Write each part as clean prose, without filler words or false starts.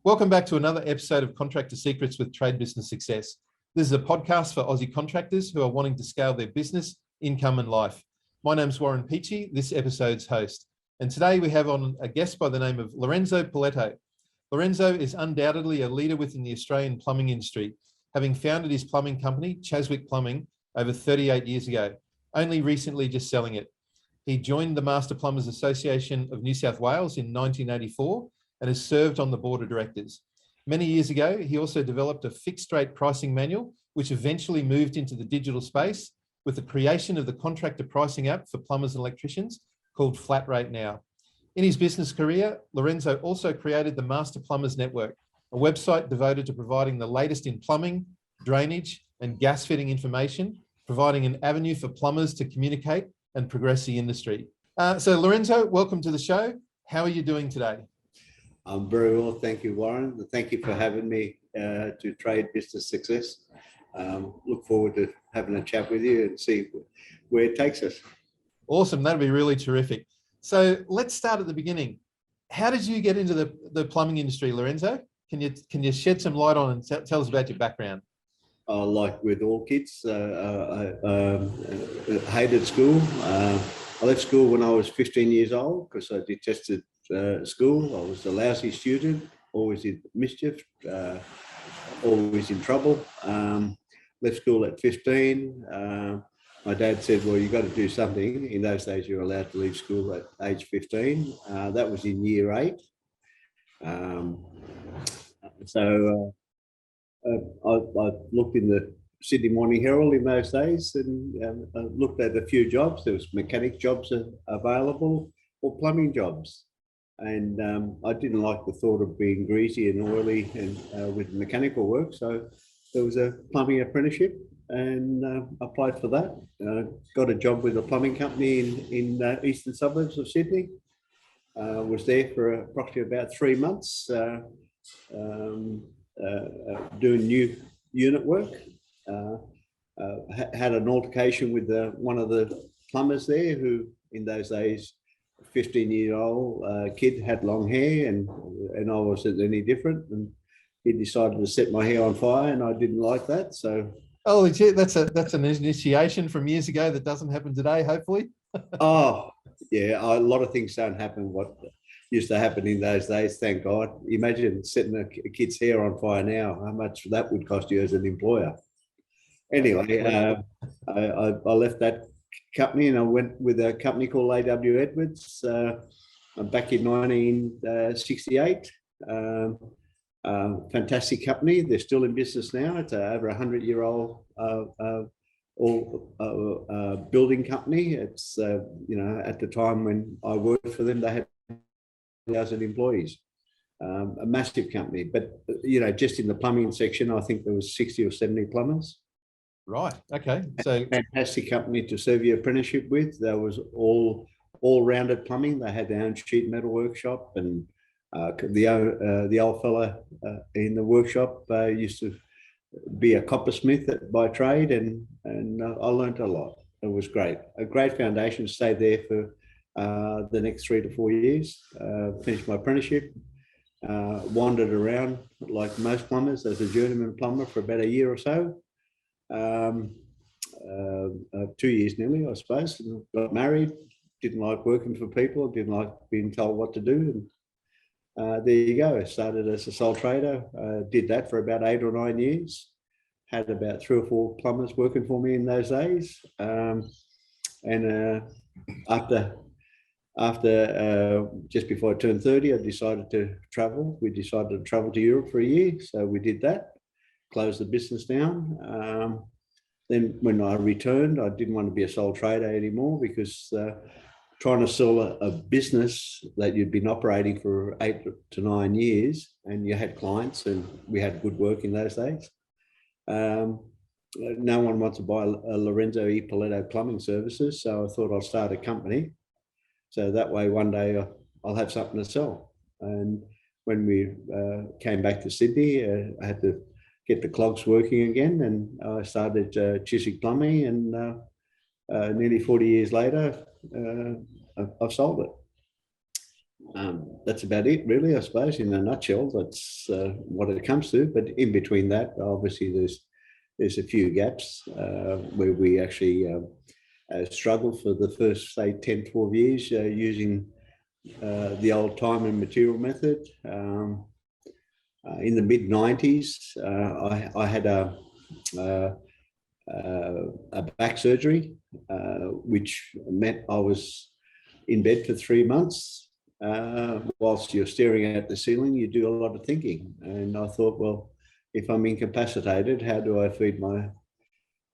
Welcome back to another episode of Contractor Secrets with Trade Business Success. This is a podcast for Aussie contractors who are wanting to scale their business, income and life. My name's Warren Peachey, this episode's host. And today we have on a guest by the name of Lorenzo Poletto. Lorenzo is undoubtedly a leader within the Australian plumbing industry, having founded his plumbing company, Chiswick Plumbing, over 38 years ago, only recently just selling it. He joined the Master Plumbers Association of New South Wales in 1984 and has served on the board of directors. Many years ago, he also developed a fixed rate pricing manual, which eventually moved into the digital space with the creation of the contractor pricing app for plumbers and electricians called FlatRateNOW. In his business career, Lorenzo also created the Master Plumbers Network, a website devoted to providing the latest in plumbing, drainage, and gas fitting information, providing an avenue for plumbers to communicate and progress the industry. So Lorenzo, welcome to the show. How are you doing today? I'm very well, thank you, Warren. Thank you for having me to Trade Business Success. Look forward to having a chat with you and see where it takes us. Awesome, that'd be really terrific. So let's start at the beginning. How did you get into the plumbing industry, Lorenzo? Can you shed some light on and tell us about your background? Like with all kids, I hated school. I left school when I was 15 years old because I detested school. I was a lousy student, always in mischief, always in trouble. Left school at 15. My dad said, well, you've got to do something. In those days, you were allowed to leave school at age 15. That was in year 8. I looked in the Sydney Morning Herald in those days and looked at a few jobs. There was mechanic jobs available or plumbing jobs. And I didn't like the thought of being greasy and oily and with mechanical work. So there was a plumbing apprenticeship and applied for that. Got a job with a plumbing company in eastern suburbs of Sydney. Was there for approximately about 3 months doing new unit work. Had an altercation with one of the plumbers there who in those days 15-year-old kid had long hair and I wasn't any different, and he decided to set my hair on fire and I didn't like that. So that's an initiation from years ago that doesn't happen today, hopefully. Oh yeah, a lot of things don't happen what used to happen in those days, thank God. Imagine setting a kid's hair on fire now, how much that would cost you as an employer. Anyway, I left that company and I went with a company called A.W. Edwards back in 1968. Fantastic company. They're still in business now. It's over 100-year-old building company. It's at the time when I worked for them, they had 1,000 employees. A massive company, but just in the plumbing section, I think there was 60 or 70 plumbers. Right. Okay. So fantastic company to serve your apprenticeship with. There was all-rounded plumbing. They had their own sheet metal workshop, and the old fella in the workshop used to be a coppersmith by trade, and I learned a lot. It was great. A great foundation. Stayed there for the next 3 to 4 years. Finished my apprenticeship. Wandered around like most plumbers as a journeyman plumber for about a year or so. 2 years nearly, I suppose. Got married. Didn't like working for people. Didn't like being told what to do. And there you go. I started as a sole trader. Did that for about 8 or 9 years. Had about 3 or 4 plumbers working for me in those days. After just before I turned 30, I decided to travel. We decided to travel to Europe for a year. So we did that. Closed the business down. Then when I returned, I didn't want to be a sole trader anymore because trying to sell a business that you'd been operating for 8 to 9 years and you had clients and we had good work in those days. No one wants to buy a Lorenzo E. Poletto plumbing services. So I thought I'll start a company. So that way one day I'll have something to sell. And when we came back to Sydney, I had to get the clogs working again, and I started Chiswick Plumbing, and nearly 40 years later, I've sold it. That's about it, really, I suppose, in a nutshell. That's what it comes to. But in between that, obviously, there's a few gaps where we actually struggled for the first, say, 10, 12 years using the old time and material method. In the mid 90s, I had a back surgery, which meant I was in bed for 3 months. Whilst you're staring at the ceiling, you do a lot of thinking. And I thought, well, if I'm incapacitated, how do I feed my,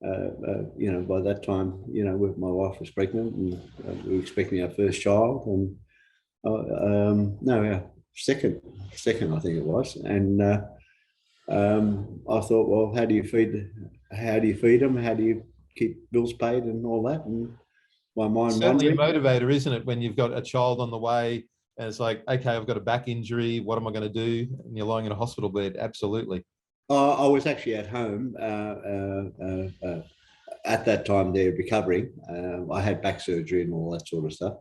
by that time, my wife was pregnant and we were expecting our first child, and our second, I think it was. And I thought, well, how do you feed them? How do you keep bills paid and all that? And my mind Certainly wandering. a motivator, isn't it? When you've got a child on the way and it's like, okay, I've got a back injury. What am I going to do? And you're lying in a hospital bed. Absolutely. I was actually at home at that time there recovering. I had back surgery and all that sort of stuff.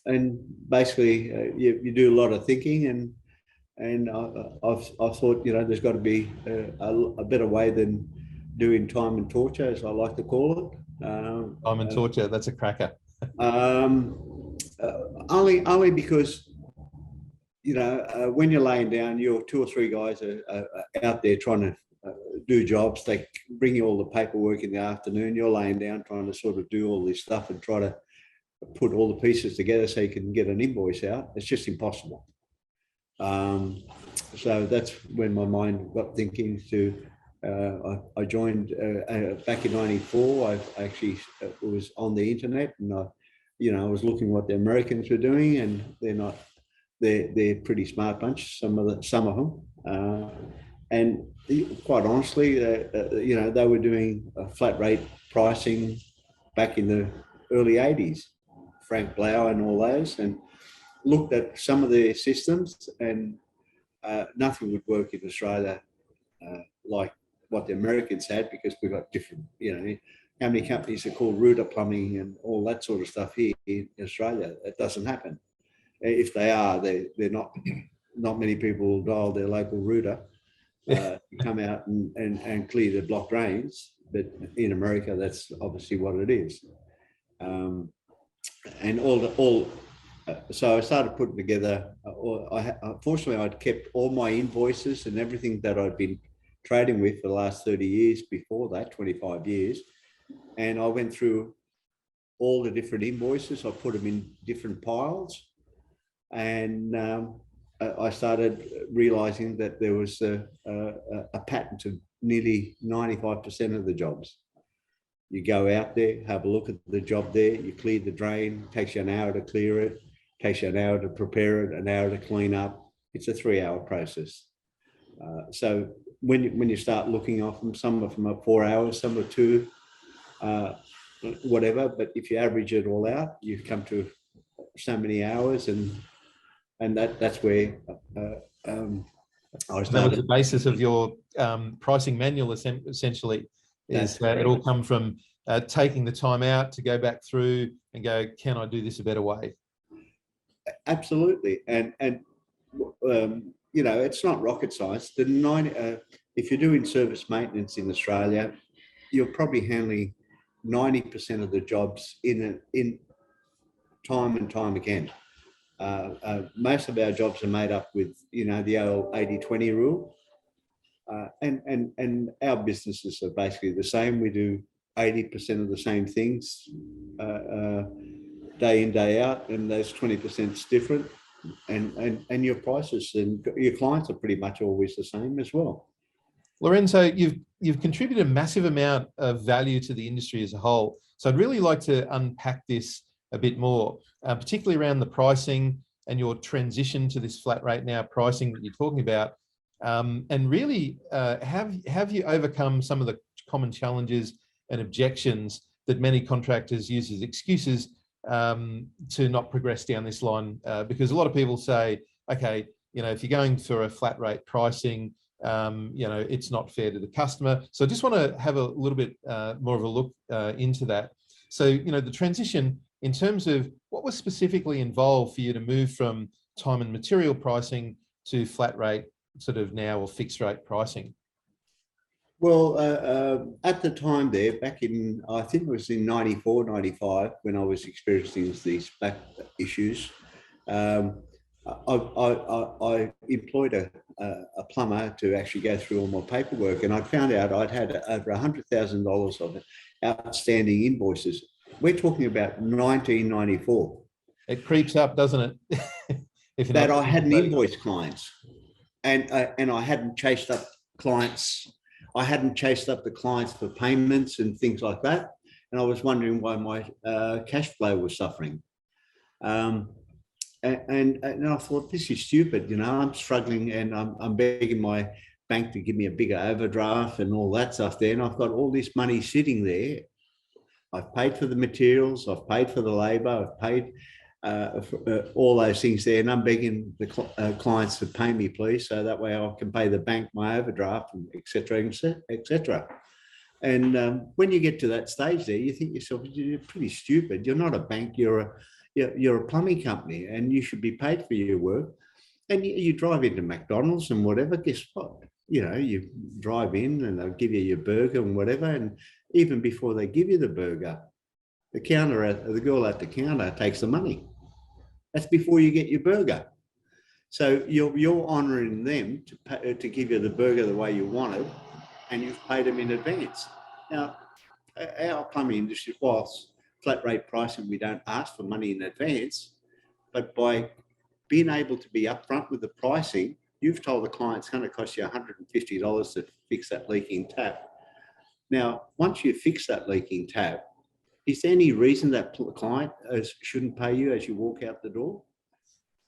And basically, you do a lot of thinking, and I thought, there's got to be a better way than doing time and torture, as I like to call it. Time and torture, that's a cracker. Only because, when you're laying down, you're 2 or 3 guys are out there trying to do jobs. They bring you all the paperwork in the afternoon. You're laying down trying to sort of do all this stuff and try to put all the pieces together so you can get an invoice out. It's just impossible. So that's when my mind got thinking to, I joined back in '94. I actually was on the internet, and I was looking what the Americans were doing, and they're pretty smart bunch, some of them. And quite honestly, they were doing a flat rate pricing back in the early 80s, Frank Blau and all those, and looked at some of their systems, and nothing would work in Australia like what the Americans had, because we've got different, how many companies are called Router Plumbing and all that sort of stuff here in Australia. It doesn't happen. If they are, they're not many people will dial their local router, come out and clear the block drains. But in America, that's obviously what it is. And so I started putting together, fortunately, I'd kept all my invoices and everything that I'd been trading with for the last 30 years before that, 25 years. And I went through all the different invoices. I put them in different piles. And I started realizing that there was a pattern to nearly 95% of the jobs. You go out there, have a look at the job there, you clear the drain, takes you an hour to clear it, takes you an hour to prepare it, an hour to clean up. It's a 3-hour process. So when you start looking off them, some of them are 4 hours, some are 2, whatever. But if you average it all out, you come to so many hours, and that's where I started. That was the basis of your pricing manual, essentially. Is that it all come from taking the time out to go back through and go, can I do this a better way? Absolutely. And it's not rocket science. If you're doing service maintenance in Australia, you're probably handling 90% of the jobs in time and time again. Most of our jobs are made up with, the old 80-20 rule. And our businesses are basically the same. We do 80% of the same things day in, day out, and those 20% is different. And your prices and your clients are pretty much always the same as well. Lorenzo, you've contributed a massive amount of value to the industry as a whole. So I'd really like to unpack this a bit more, particularly around the pricing and your transition to this flat rate now pricing that you're talking about. And really, have you overcome some of the common challenges and objections that many contractors use as excuses to not progress down this line? Because a lot of people say, okay, if you're going for a flat rate pricing, it's not fair to the customer. So I just want to have a little bit more of a look into that. So, the transition in terms of what was specifically involved for you to move from time and material pricing to flat rate sort of now or fixed rate pricing? Well, at the time there, back in, I think it was in 94, 95, when I was experiencing these back issues, I employed a plumber to actually go through all my paperwork, and I found out I'd had over $100,000 of outstanding invoices. We're talking about 1994. It creeps up, doesn't it? That I hadn't invoiced clients, and I hadn't chased up clients. I hadn't chased up the clients for payments and things like that. And I was wondering why my cash flow was suffering. And I thought, this is stupid. You know, I'm struggling and I'm begging my bank to give me a bigger overdraft and all that stuff there. And I've got all this money sitting there. I've paid for the materials. I've paid for the labor. I've paid for all those things there. And I'm begging the clients to pay me, please. So that way I can pay the bank my overdraft, and et cetera, et cetera. And when you get to that stage there, you think to yourself, you're pretty stupid. You're not a bank. You're a plumbing company, and you should be paid for your work. And you drive into McDonald's and whatever, guess what? You know, you drive in and they'll give you your burger and whatever. And even before they give you the burger, the girl at the counter takes the money. That's before you get your burger. So you're honouring them to give you the burger the way you want it, and you've paid them in advance. Now, our plumbing industry, whilst flat rate pricing, we don't ask for money in advance, but by being able to be upfront with the pricing, you've told the client it's going to cost you $150 to fix that leaking tap. Now, once you fix that leaking tap, is there any reason that the client shouldn't pay you as you walk out the door?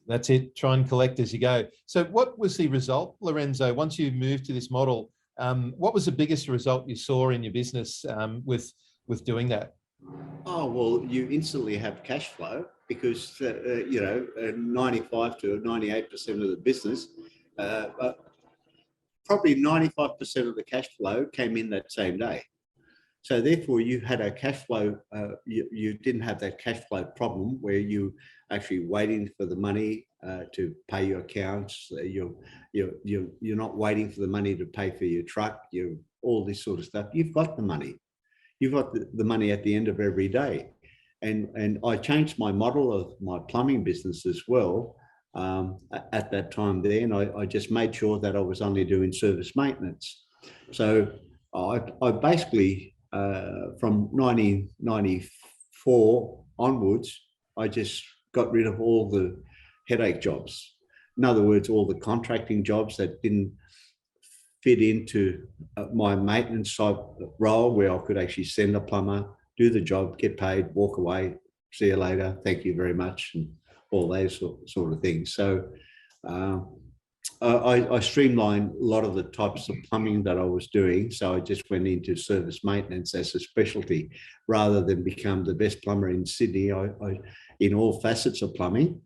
That's it. Try and collect as you go. So what was the result, Lorenzo, once you moved to this model? What was the biggest result you saw in your business with doing that? Oh, well, you instantly have cash flow because, 95 to 98% of the business, probably 95% of the cash flow came in that same day. So therefore, you had a cash flow, you didn't have that cash flow problem where you actually waiting for the money to pay your accounts. You're not waiting for the money to pay for your truck, all this sort of stuff. You've got the money. You've got the money at the end of every day. And I changed my model of my plumbing business as well at that time there. And I just made sure that I was only doing service maintenance. So I basically, from 1994 onwards, I just got rid of all the headache jobs. In other words, all the contracting jobs that didn't fit into my maintenance type role, where I could actually send a plumber, do the job, get paid, walk away, see you later, thank you very much, and all those sort of things. So I streamlined a lot of the types of plumbing that I was doing. So I just went into service maintenance as a specialty rather than become the best plumber in Sydney. I in all facets of plumbing,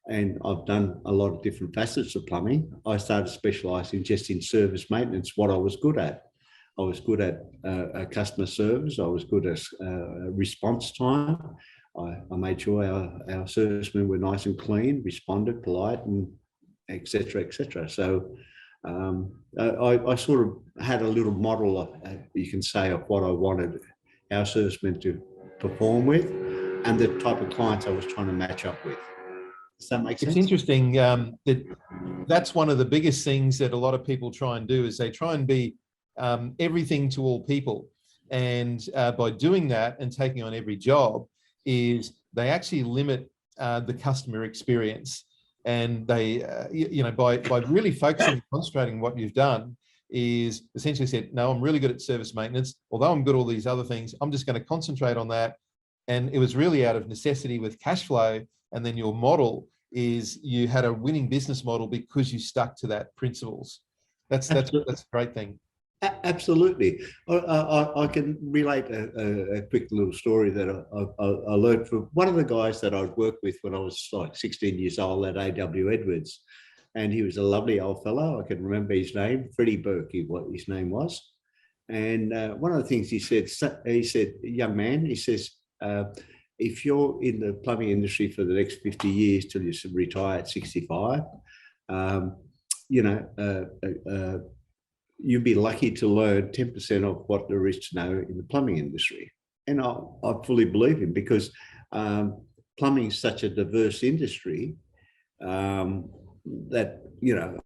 and I've done a lot of different facets of plumbing. I started specialising just in service maintenance, what I was good at. I was good at customer service. I was good at response time. I made sure our servicemen were nice and clean, responded, polite, and et cetera, et cetera. So I sort of had a little model of, you can say, of what I wanted our servicemen to perform with and the type of clients I was trying to match up with. Does that make sense? It's interesting that's one of the biggest things that a lot of people try and do is they try and be everything to all people. And by doing that and taking on every job is they actually limit the customer experience. And they, by really focusing and concentrating what you've done is essentially said, no, I'm really good at service maintenance. Although I'm good at all these other things, I'm just going to concentrate on that. And it was really out of necessity with cash flow. And then your model is you had a winning business model because you stuck to that principles. That's a great thing. Absolutely. I can relate a quick little story that I learned from one of the guys that I'd worked with when I was like 16 years old at A.W. Edwards. And he was a lovely old fellow. I can remember his name, Freddie Burke, what his name was. And one of the things he said, young man, he says, if you're in the plumbing industry for the next 50 years till you retire at 65, you know, you'd be lucky to learn 10% of what there is to know in the plumbing industry. And I fully believe him, because plumbing is such a diverse industry that, you know,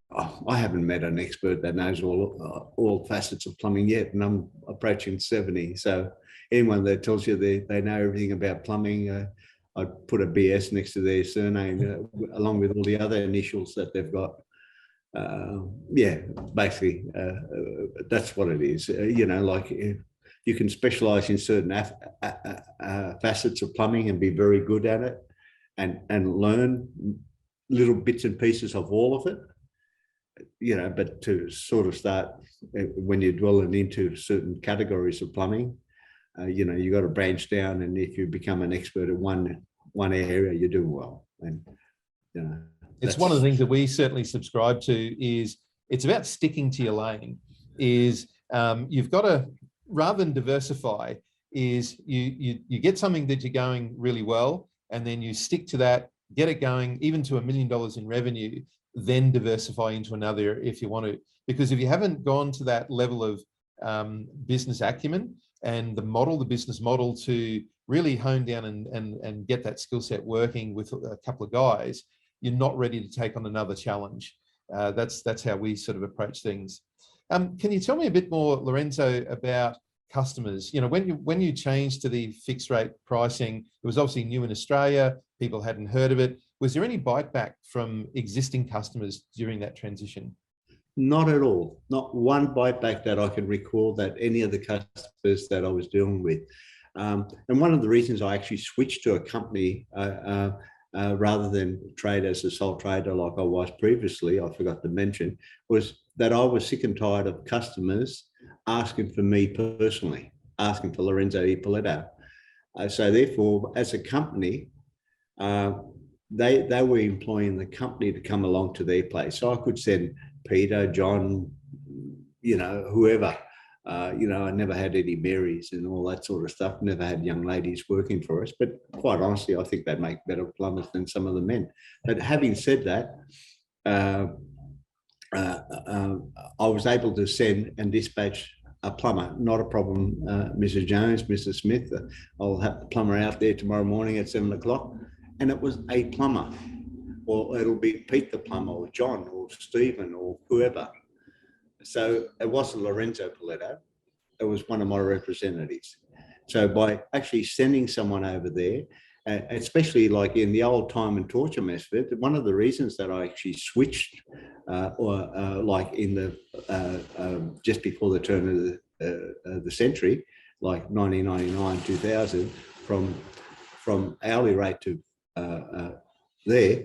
I haven't met an expert that knows all facets of plumbing yet, and I'm approaching 70. So anyone that tells you they know everything about plumbing, I'd put a BS next to their surname, along with all the other initials that they've got. Yeah, basically, that's what it is. You know, like you can specialize in certain facets of plumbing and be very good at it, and learn little bits and pieces of all of it. You know, but to sort of start when you're dwelling into certain categories of plumbing, you know, you got to branch down, and if you become an expert at one area, you're doing well. And you know, it's one of the things that we certainly subscribe to. Is it's about sticking to your lane. Is you've got to, rather than diversify, is you get something that you're going really well, and then you stick to that, get it going, even to $1 million in revenue, then diversify into another if you want to. Because if you haven't gone to that level of business acumen and the business model to really hone down and get that skill set working with a couple of guys, you're not ready to take on another challenge. That's how we sort of approach things. Can you tell me a bit more, Lorenzo, about customers? You know, when you changed to the fixed rate pricing, it was obviously new in Australia. People hadn't heard of it. Was there any bite back from existing customers during that transition? Not at all. Not one bite back that I can recall that any of the customers that I was dealing with. And one of the reasons I actually switched to a company rather than trade as a sole trader like I was previously, I forgot to mention, was that I was sick and tired of customers asking for me personally, asking for Lorenzo Poletto. So therefore, as a company, they were employing the company to come along to their place. So I could send Peter, John, you know, whoever. You know, I never had any Marys and all that sort of stuff. Never had young ladies working for us. But quite honestly, I think they'd make better plumbers than some of the men. But having said that, I was able to send and dispatch a plumber. Not a problem, Mrs. Jones, Mr. Smith. I'll have the plumber out there tomorrow morning at 7 o'clock. And it was a plumber. Or it'll be Pete the plumber, or John, or Stephen, or whoever. So it wasn't Lorenzo Poletto, it was one of my representatives. So by actually sending someone over there, especially like in the old time and torture method, one of the reasons that I actually switched, like in the just before the turn of the century, like 1999, 2000, from hourly rate to there,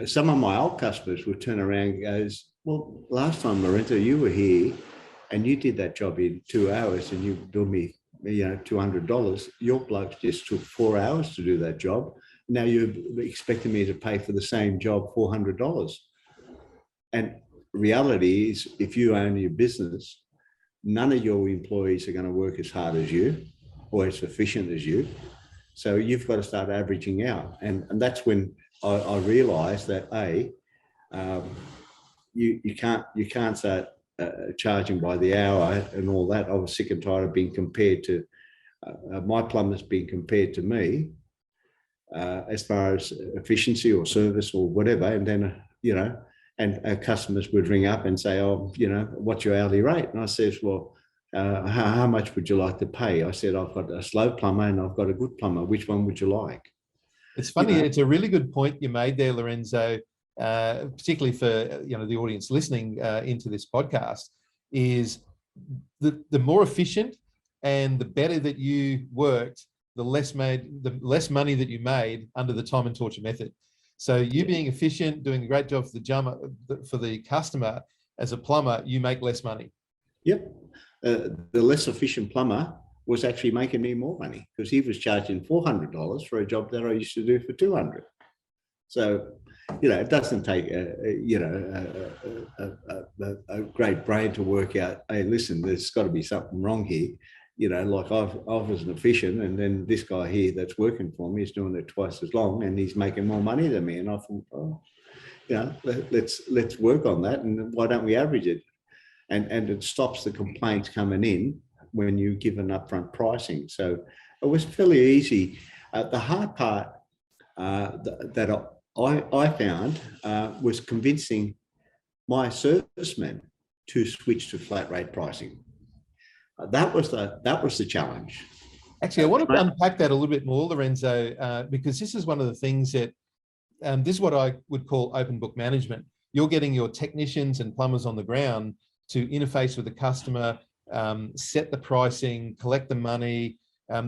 some of my old customers would turn around and goes, well, last time, Lorenzo, you were here and you did that job in 2 hours and you billed me, you know, $200. Your blokes just took 4 hours to do that job. Now you're expecting me to pay for the same job $400. And reality is, if you own your business, none of your employees are going to work as hard as you or as efficient as you. So you've got to start averaging out. And that's when I realized that, you can't start charging by the hour and all that. I was sick and tired of being compared to my plumbers being compared to me as far as efficiency or service or whatever. And then, you know, and our customers would ring up and say, oh, you know, what's your hourly rate? And I says, well, how much would you like to pay? I said, I've got a slow plumber and I've got a good plumber. Which one would you like? It's funny. You know? It's a really good point you made there, Lorenzo. Particularly for the audience listening into this podcast, is the more efficient and the better that you worked, the less money that you made under the time and torture method. So you being efficient, doing a great job for the customer as a plumber, you make less money. Yep. The less efficient plumber was actually making me more money because he was charging $400 for a job that I used to do for $200. So, you know, it doesn't take a great brain to work out, hey, listen, there's got to be something wrong here. like I was an efficient, and then this guy here that's working for me is doing it twice as long, and he's making more money than me. And I thought, let's work on that, and why don't we average it? And it stops the complaints coming in when you give an upfront pricing. So it was fairly easy. The hard part that I found was convincing my servicemen to switch to flat rate pricing. That was the challenge. Actually, I want to unpack that a little bit more, Lorenzo, because this is one of the things that this is what I would call open book management. You're getting your technicians and plumbers on the ground to interface with the customer, set the pricing, collect the money.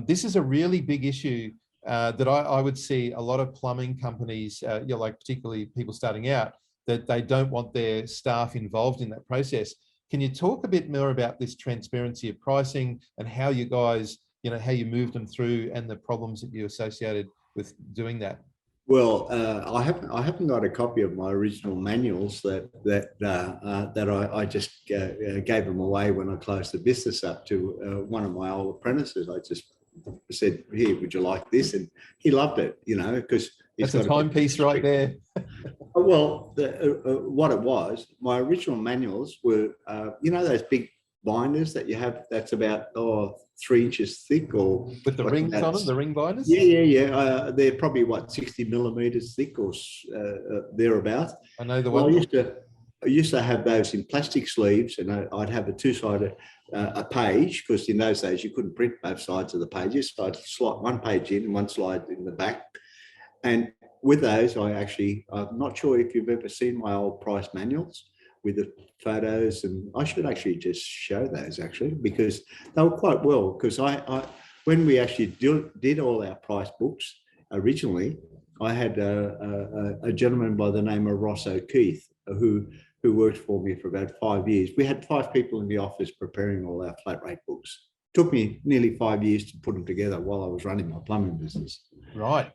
This is a really big issue that I would see a lot of plumbing companies, like particularly people starting out, that they don't want their staff involved in that process. Can you talk a bit more about this transparency of pricing and how you guys, how you moved them through and the problems that you associated with doing that? Well, I haven't got a copy of my original manuals that I just gave them away when I closed the business up to one of my old apprentices. I just said, "Here, would you like this?" And he loved it, because that's a timepiece right there. Well, what it was, my original manuals were, those big binders that you have that's about 3 inches thick, or with the rings on them, the ring binders. Yeah. They're probably 60 millimeters thick or thereabouts. I know the one. I used to have those in plastic sleeves, and I'd have a two-sided a page, because in those days you couldn't print both sides of the pages. So I'd slot one page in and one slide in the back. And with those, I'm not sure if you've ever seen my old price manuals with the photos, and I should actually just show those because they were quite well, because when we actually did all our price books originally, I had a gentleman by the name of Ross O'Keefe who worked for me for about 5 years. We had 5 people in the office preparing all our flat rate books. Took me nearly 5 years to put them together while I was running my plumbing business. Right.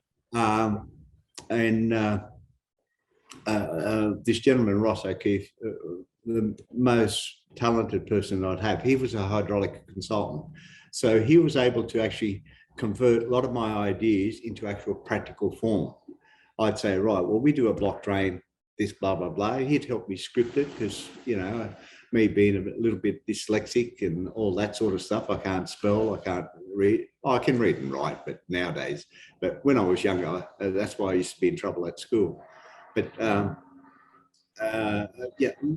This gentleman, Ross O'Keefe, the most talented person I'd have, he was a hydraulic consultant. So he was able to actually convert a lot of my ideas into actual practical form. I'd say, right, well, we do a block drain, this blah, blah, blah. He'd help me script it because, me being a little bit dyslexic and all that sort of stuff, I can't spell, I can't read. I can read and write, but nowadays. But when I was younger, that's why I used to be in trouble at school. But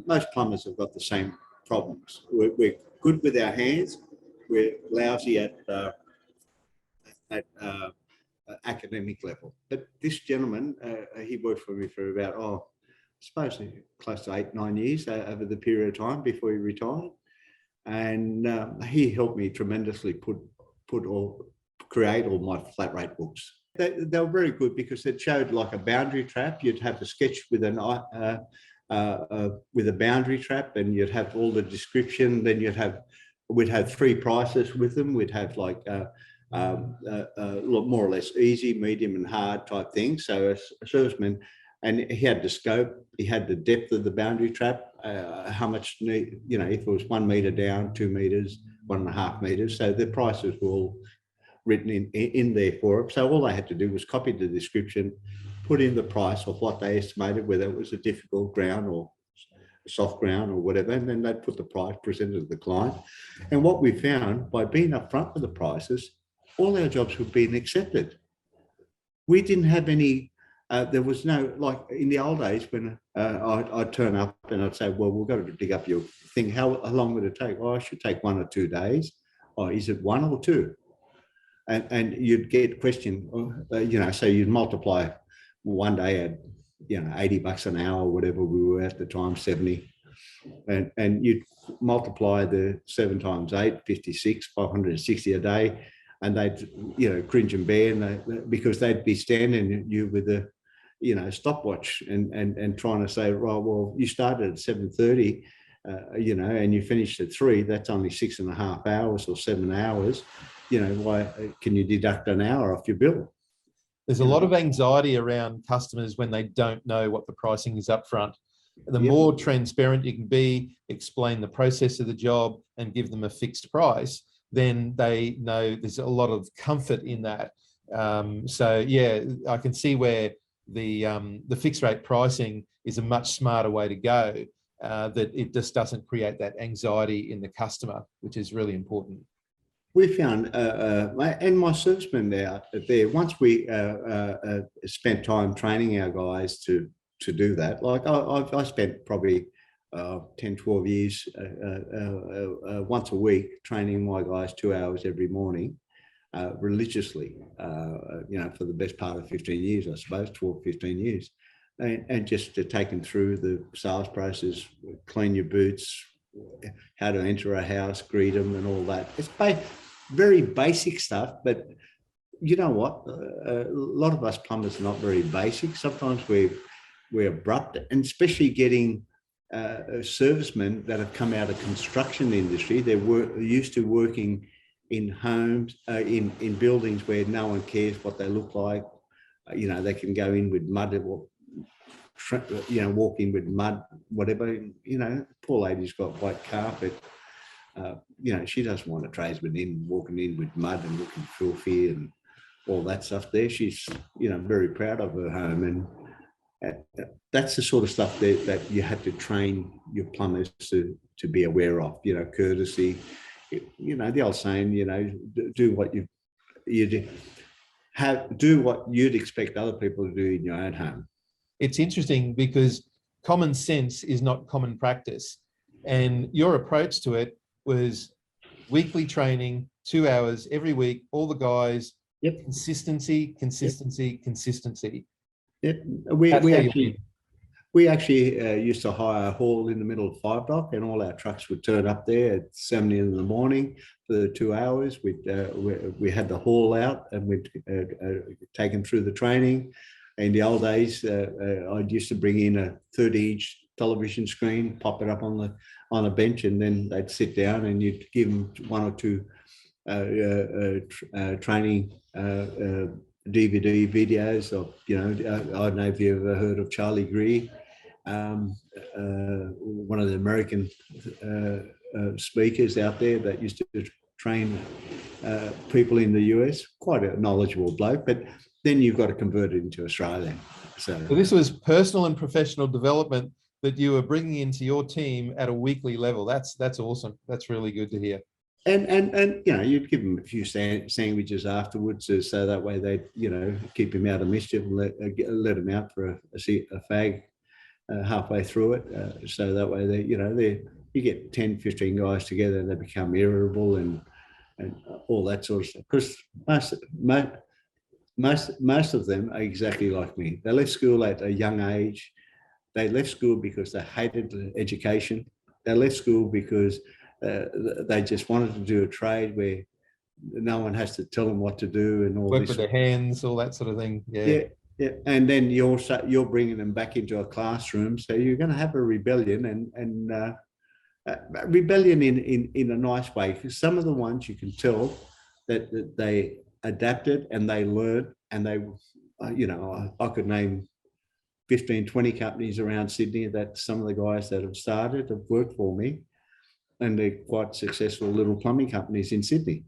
most plumbers have got the same problems. We're good with our hands. We're lousy at academic level. But this gentleman, he worked for me for about, I suppose close to 8-9 years over the period of time before he retired. And he helped me tremendously create all my flat rate books. They were very good because it showed like a boundary trap. You'd have a sketch with a boundary trap, and you'd have all the description. Then we'd have 3 prices with them. We'd have like more or less easy, medium, and hard type things. So a serviceman, and he had the scope, he had the depth of the boundary trap, how much if it was 1 meter down, 2 meters, 1.5 meters. So the prices were all written in there for him. So all they had to do was copy the description, put in the price of what they estimated, whether it was a difficult ground or a soft ground or whatever, and then they'd put the price presented to the client. And what we found, by being upfront with the prices, all our jobs were being accepted. We didn't have any, there was no, like in the old days when I'd turn up and I'd say, well, we've got to dig up your thing. How long would it take? Oh, it should take 1 or 2 days. Or is it 1 or 2? And you'd get questioned, so you'd multiply one day at, $80 an hour, whatever we were at the time, 70. And you'd multiply the 7 times 8, 56, 560 a day. And they'd, cringe and bear, because they'd be standing you with a, stopwatch and trying to say, well, you started at 7:30, and you finished at 3. That's only 6.5 hours or 7 hours. Why can you deduct an hour off your bill? There's a lot of anxiety around customers when they don't know what the pricing is up front. The more transparent you can be, explain the process of the job and give them a fixed price, then they know there's a lot of comfort in that. So yeah, I can see where the fixed rate pricing is a much smarter way to go, that it just doesn't create that anxiety in the customer, which is really important. We found, and my servicemen there, once we spent time training our guys to do that, like I spent probably 10, 12 years once a week training my guys 2 hours every morning, religiously, for the best part of 15 years, I suppose, 12, 15 years. And just to take them through the sales process, clean your boots, how to enter a house, greet them and all that. It's very basic stuff, but you know what? A lot of us plumbers are not very basic. Sometimes we're abrupt, and especially getting servicemen that have come out of construction industry. They're used to working in homes, in buildings where no one cares what they look like. They can go in with mud, walk in with mud, whatever. Poor lady's got white carpet. She doesn't want a tradesman walking in with mud and looking filthy and all that stuff there. She's, very proud of her home. And that's the sort of stuff that you have to train your plumbers to be aware of, courtesy, the old saying, do what you do. Do what you'd expect other people to do in your own home. It's interesting because common sense is not common practice. And your approach to it was weekly training, 2 hours every week, all the guys, Yep. Consistency. Yep. We actually used to hire a hall in the middle of Five Dock, and all our trucks would turn up there at 7 in the morning for the 2 hours. We had the hall out, and we'd take them through the training. In the old days, I used to bring in a 30-inch television screen, pop it up on a bench, and then they'd sit down, and you'd give them one or two training DVD videos of, I don't know if you ever heard of Charlie Greer, one of the American speakers out there that used to train people in the US. Quite a knowledgeable bloke, but then you've got to convert it into Australian. So this was personal and professional development that you were bringing into your team at a weekly level. That's awesome. That's really good to hear. And you'd give them a few sandwiches afterwards, so that way they keep him out of mischief and let him out for a fag halfway through it, so that way you get 10, 15 guys together and they become irritable and all that sort of stuff. Because most of them are exactly like me. They left school at a young age. They left school because they hated education. They left school because they just wanted to do a trade where no one has to tell them what to do and all work this. With their hands, all that sort of thing. Yeah. And then you're bringing them back into a classroom, so you're going to have a rebellion and rebellion in a nice way. Because some of the ones you can tell that they adapted and they learned, and they, I could name 15, 20 companies around Sydney that some of the guys that have started have worked for me. And they're quite successful little plumbing companies in Sydney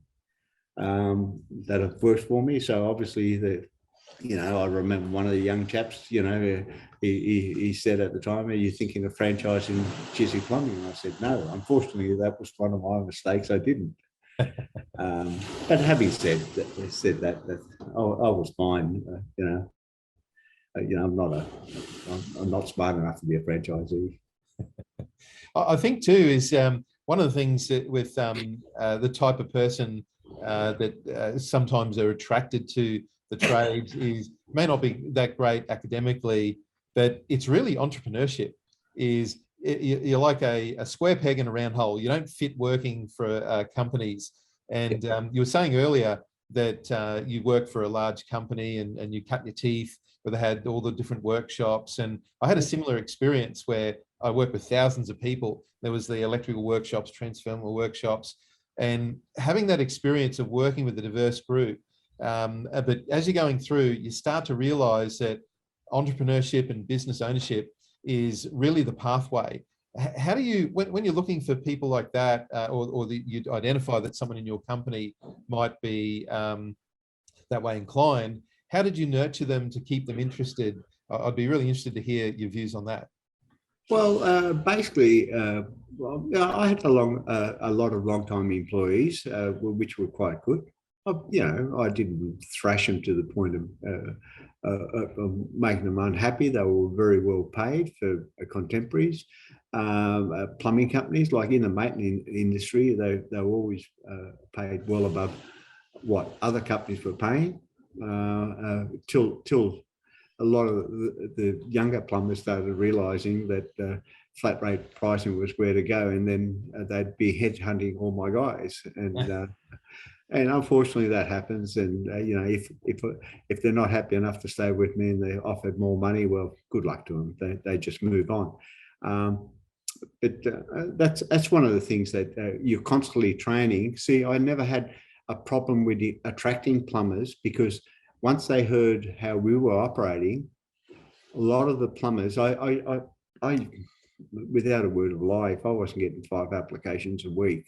that have worked for me. So obviously, I remember one of the young chaps, he said at the time, "Are you thinking of franchising Chiswick Plumbing?" And I said, "No, unfortunately, that was one of my mistakes. I didn't." But having said that I was fine. I'm not smart enough to be a franchisee. I think too is one of the things that with the type of person that sometimes are attracted to the trades may not be that great academically, but it's really entrepreneurship. You're like a square peg in a round hole. You don't fit working for companies. And you were saying earlier that you work for a large company and you cut your teeth, where they had all the different workshops. And I had a similar experience where I worked with thousands of people. There was the electrical workshops, transformer workshops, and having that experience of working with a diverse group. But as you're going through, you start to realize that entrepreneurship and business ownership is really the pathway. How do you, when you're looking for people like that, or you identify that someone in your company might be that way inclined, how did you nurture them to keep them interested? I'd be really interested to hear your views on that. Well, basically, well, yeah, I had a lot of long-time employees, which were quite good. I didn't thrash them to the point of making them unhappy. They were very well paid for contemporaries. Plumbing companies, like in the maintenance industry, they were always paid well above what other companies were paying, till a lot of the younger plumbers started realizing that flat rate pricing was where to go, and then they'd be headhunting all my guys, and unfortunately that happens. And if they're not happy enough to stay with me and they're offered more money, well, good luck to them. They just move on. But that's one of the things that you're constantly training. See, I never had a problem with attracting plumbers, because once they heard how we were operating, a lot of the plumbers, I without a word of lie, if I wasn't getting 5 applications a week,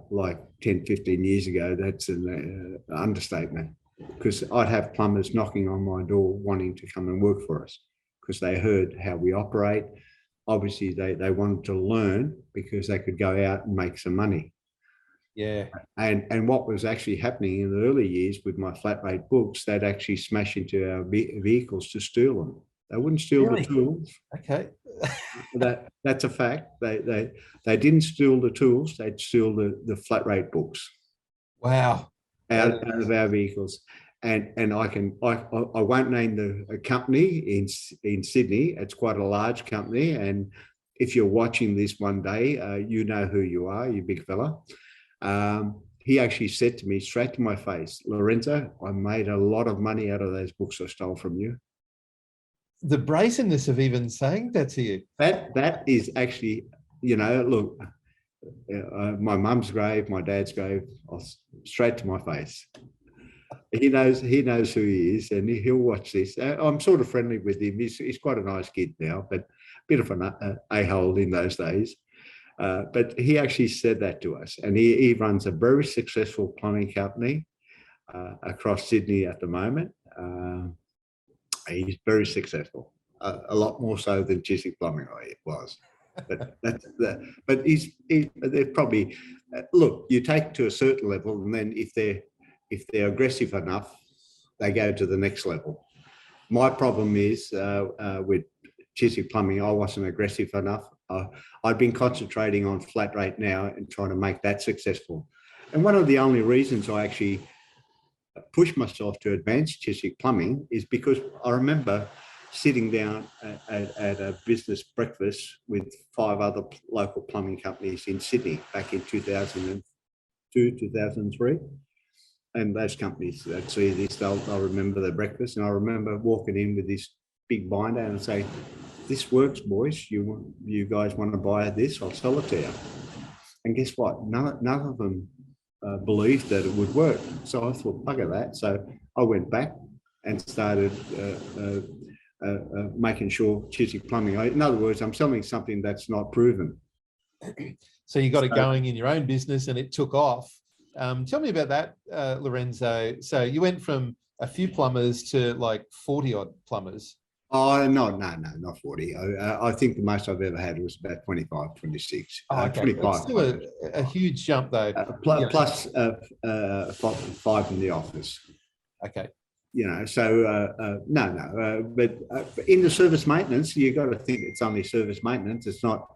like 10, 15 years ago, that's an understatement, because I'd have plumbers knocking on my door wanting to come and work for us because they heard how we operate. Obviously, they wanted to learn because they could go out and make some money. Yeah. And what was actually happening in the early years with my flat rate books, they'd actually smash into our vehicles to steal them. They wouldn't steal the tools. Okay. That's a fact. They didn't steal the tools. They'd steal the flat rate books. Wow. Out of our vehicles. And I won't name the company in Sydney. It's quite a large company. And if you're watching this one day, you know who you are, you big fella. He actually said to me straight to my face, "Lorenzo, I made a lot of money out of those books I stole from you." The brazenness of even saying that to you. That is actually, look, my mum's grave, my dad's grave, straight to my face. He knows who he is, and he'll watch this. I'm sort of friendly with him. He's quite a nice kid now, but a bit of an a-hole in those days. But he actually said that to us, and he runs a very successful plumbing company across Sydney at the moment. He's very successful, a lot more so than Chiswick Plumbing was. But but they're probably look. You take to a certain level, and then if they're aggressive enough, they go to the next level. My problem is with Chiswick Plumbing, I wasn't aggressive enough. I'd been concentrating on FlatRateNOW and trying to make that successful. And one of the only reasons I actually pushed myself to advance Chiswick Plumbing is because I remember sitting down at a business breakfast with 5 other local plumbing companies in Sydney back in 2002, 2003. And those companies that see this, they'll remember the breakfast. And I remember walking in with this big binder and say, "This works, boys. You guys want to buy this? I'll sell it to you." And guess what? None of them believed that it would work. So I thought, bugger that. So I went back and started making sure Chiswick Plumbing. In other words, I'm selling something that's not proven. So you got it going in your own business, and it took off. Tell me about that, Lorenzo. So you went from a few plumbers to like 40 odd plumbers. Oh, no, not 40. I think the most I've ever had was about 25, 26. Oh, okay. 25. It's still a huge jump though. Plus 5 in the office. Okay. But in the service maintenance, you got to think it's only service maintenance. It's not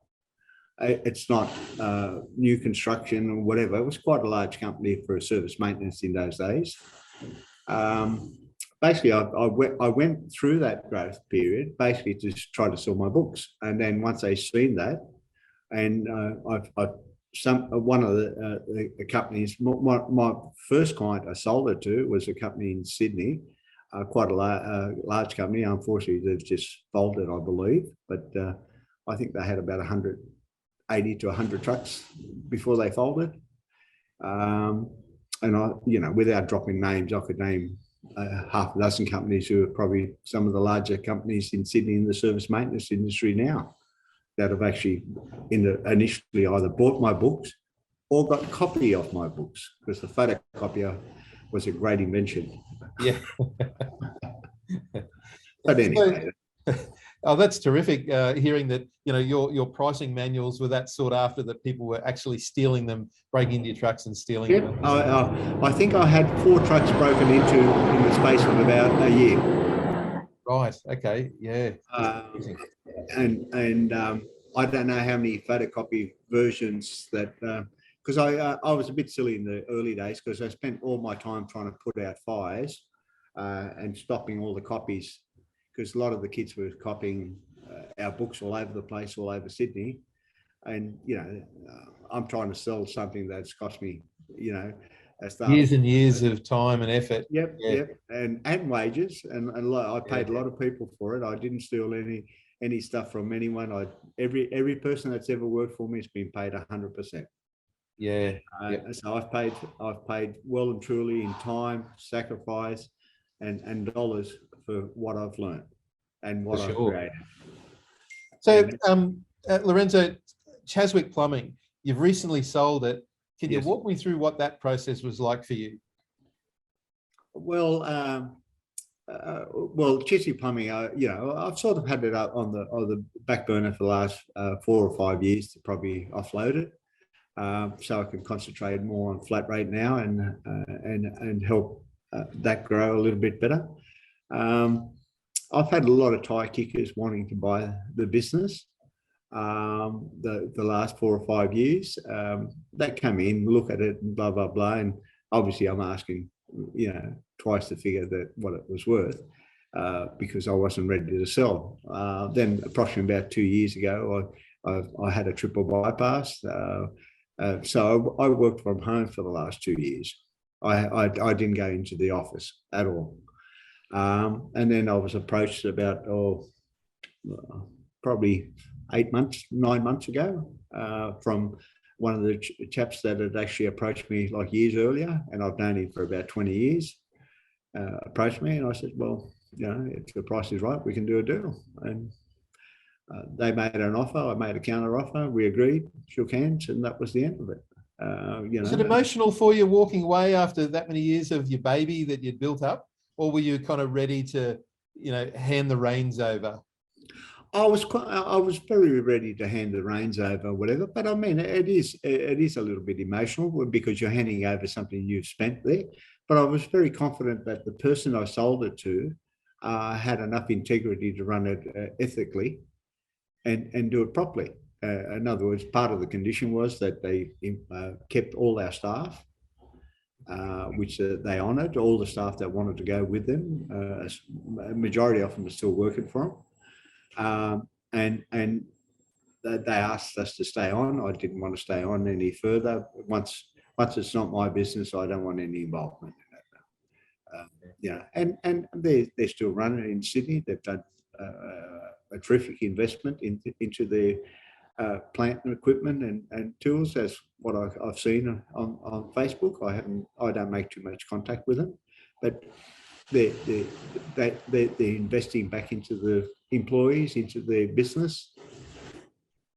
new construction or whatever. It was quite a large company for a service maintenance in those days. Basically, I went through that growth period basically to try to sell my books, and then once they seen that, and one of the companies, my first client I sold it to was a company in Sydney, quite a large company. Unfortunately, they've just folded, I believe, but I think they had about 180 to 100 trucks before they folded. And without dropping names, I could name half a dozen companies who are probably some of the larger companies in Sydney in the service maintenance industry now. that have actually initially either bought my books or got a copy of my books, because the photocopier was a great invention. Yeah. But anyway. Oh, that's terrific. Hearing that, your pricing manuals were that sought after that people were actually stealing them, breaking into your trucks and stealing Yep. them. I think I had 4 trucks broken into in the space of about a year. Right. Okay. Yeah. And I don't know how many photocopy versions that, because I was a bit silly in the early days, because I spent all my time trying to put out fires and stopping all the copies, because a lot of the kids were copying our books all over the place, all over Sydney. And, I'm trying to sell something that's cost me, years and years of time and effort. Yep. And wages. And I paid a lot of people for it. I didn't steal any stuff from anyone. Every person that's ever worked for me has been paid 100%. Yeah. So I've paid well and truly in time, sacrifice, and dollars for what I've learned and what I've created. So, Lorenzo, Chiswick Plumbing, you've recently sold it. Can you walk me through what that process was like for you? Well, Chiswick Plumbing, I've sort of had it up on the back burner for the last 4 or 5 years to probably offload it, so I can concentrate more on FlatRateNOW and help that grow a little bit better. I've had a lot of tire kickers wanting to buy the business. The last 4 or 5 years, they come in, look at it, and blah blah blah, and obviously I'm asking twice the figure that what it was worth, because I wasn't ready to sell. Then approximately about 2 years ago, I had a triple bypass, so I worked from home for the last 2 years. I didn't go into the office at all, and then I was approached about probably 9 months ago, from one of the chaps that had actually approached me like years earlier, and I've known him for about 20 years, approached me, and I said, well, if the price is right, we can do a deal. And they made an offer, I made a counter offer, we agreed, shook hands, and that was the end of it. Was it emotional for you walking away after that many years of your baby that you'd built up, or were you kind of ready to, hand the reins over? I was very ready to hand the reins over, whatever. But I mean, it is a little bit emotional because you're handing over something you've spent there. But I was very confident that the person I sold it to had enough integrity to run it ethically and do it properly. In other words, part of the condition was that they kept all our staff, which they honoured, all the staff that wanted to go with them. A majority of them are still working for them. And they asked us to stay on. I didn't want to stay on any further. Once it's not my business, I don't want any involvement in it. And they're still running in Sydney. They've done a terrific investment into their plant and equipment and tools, as what I've seen on Facebook. I don't make too much contact with them, but they're investing back into the employees, into their business.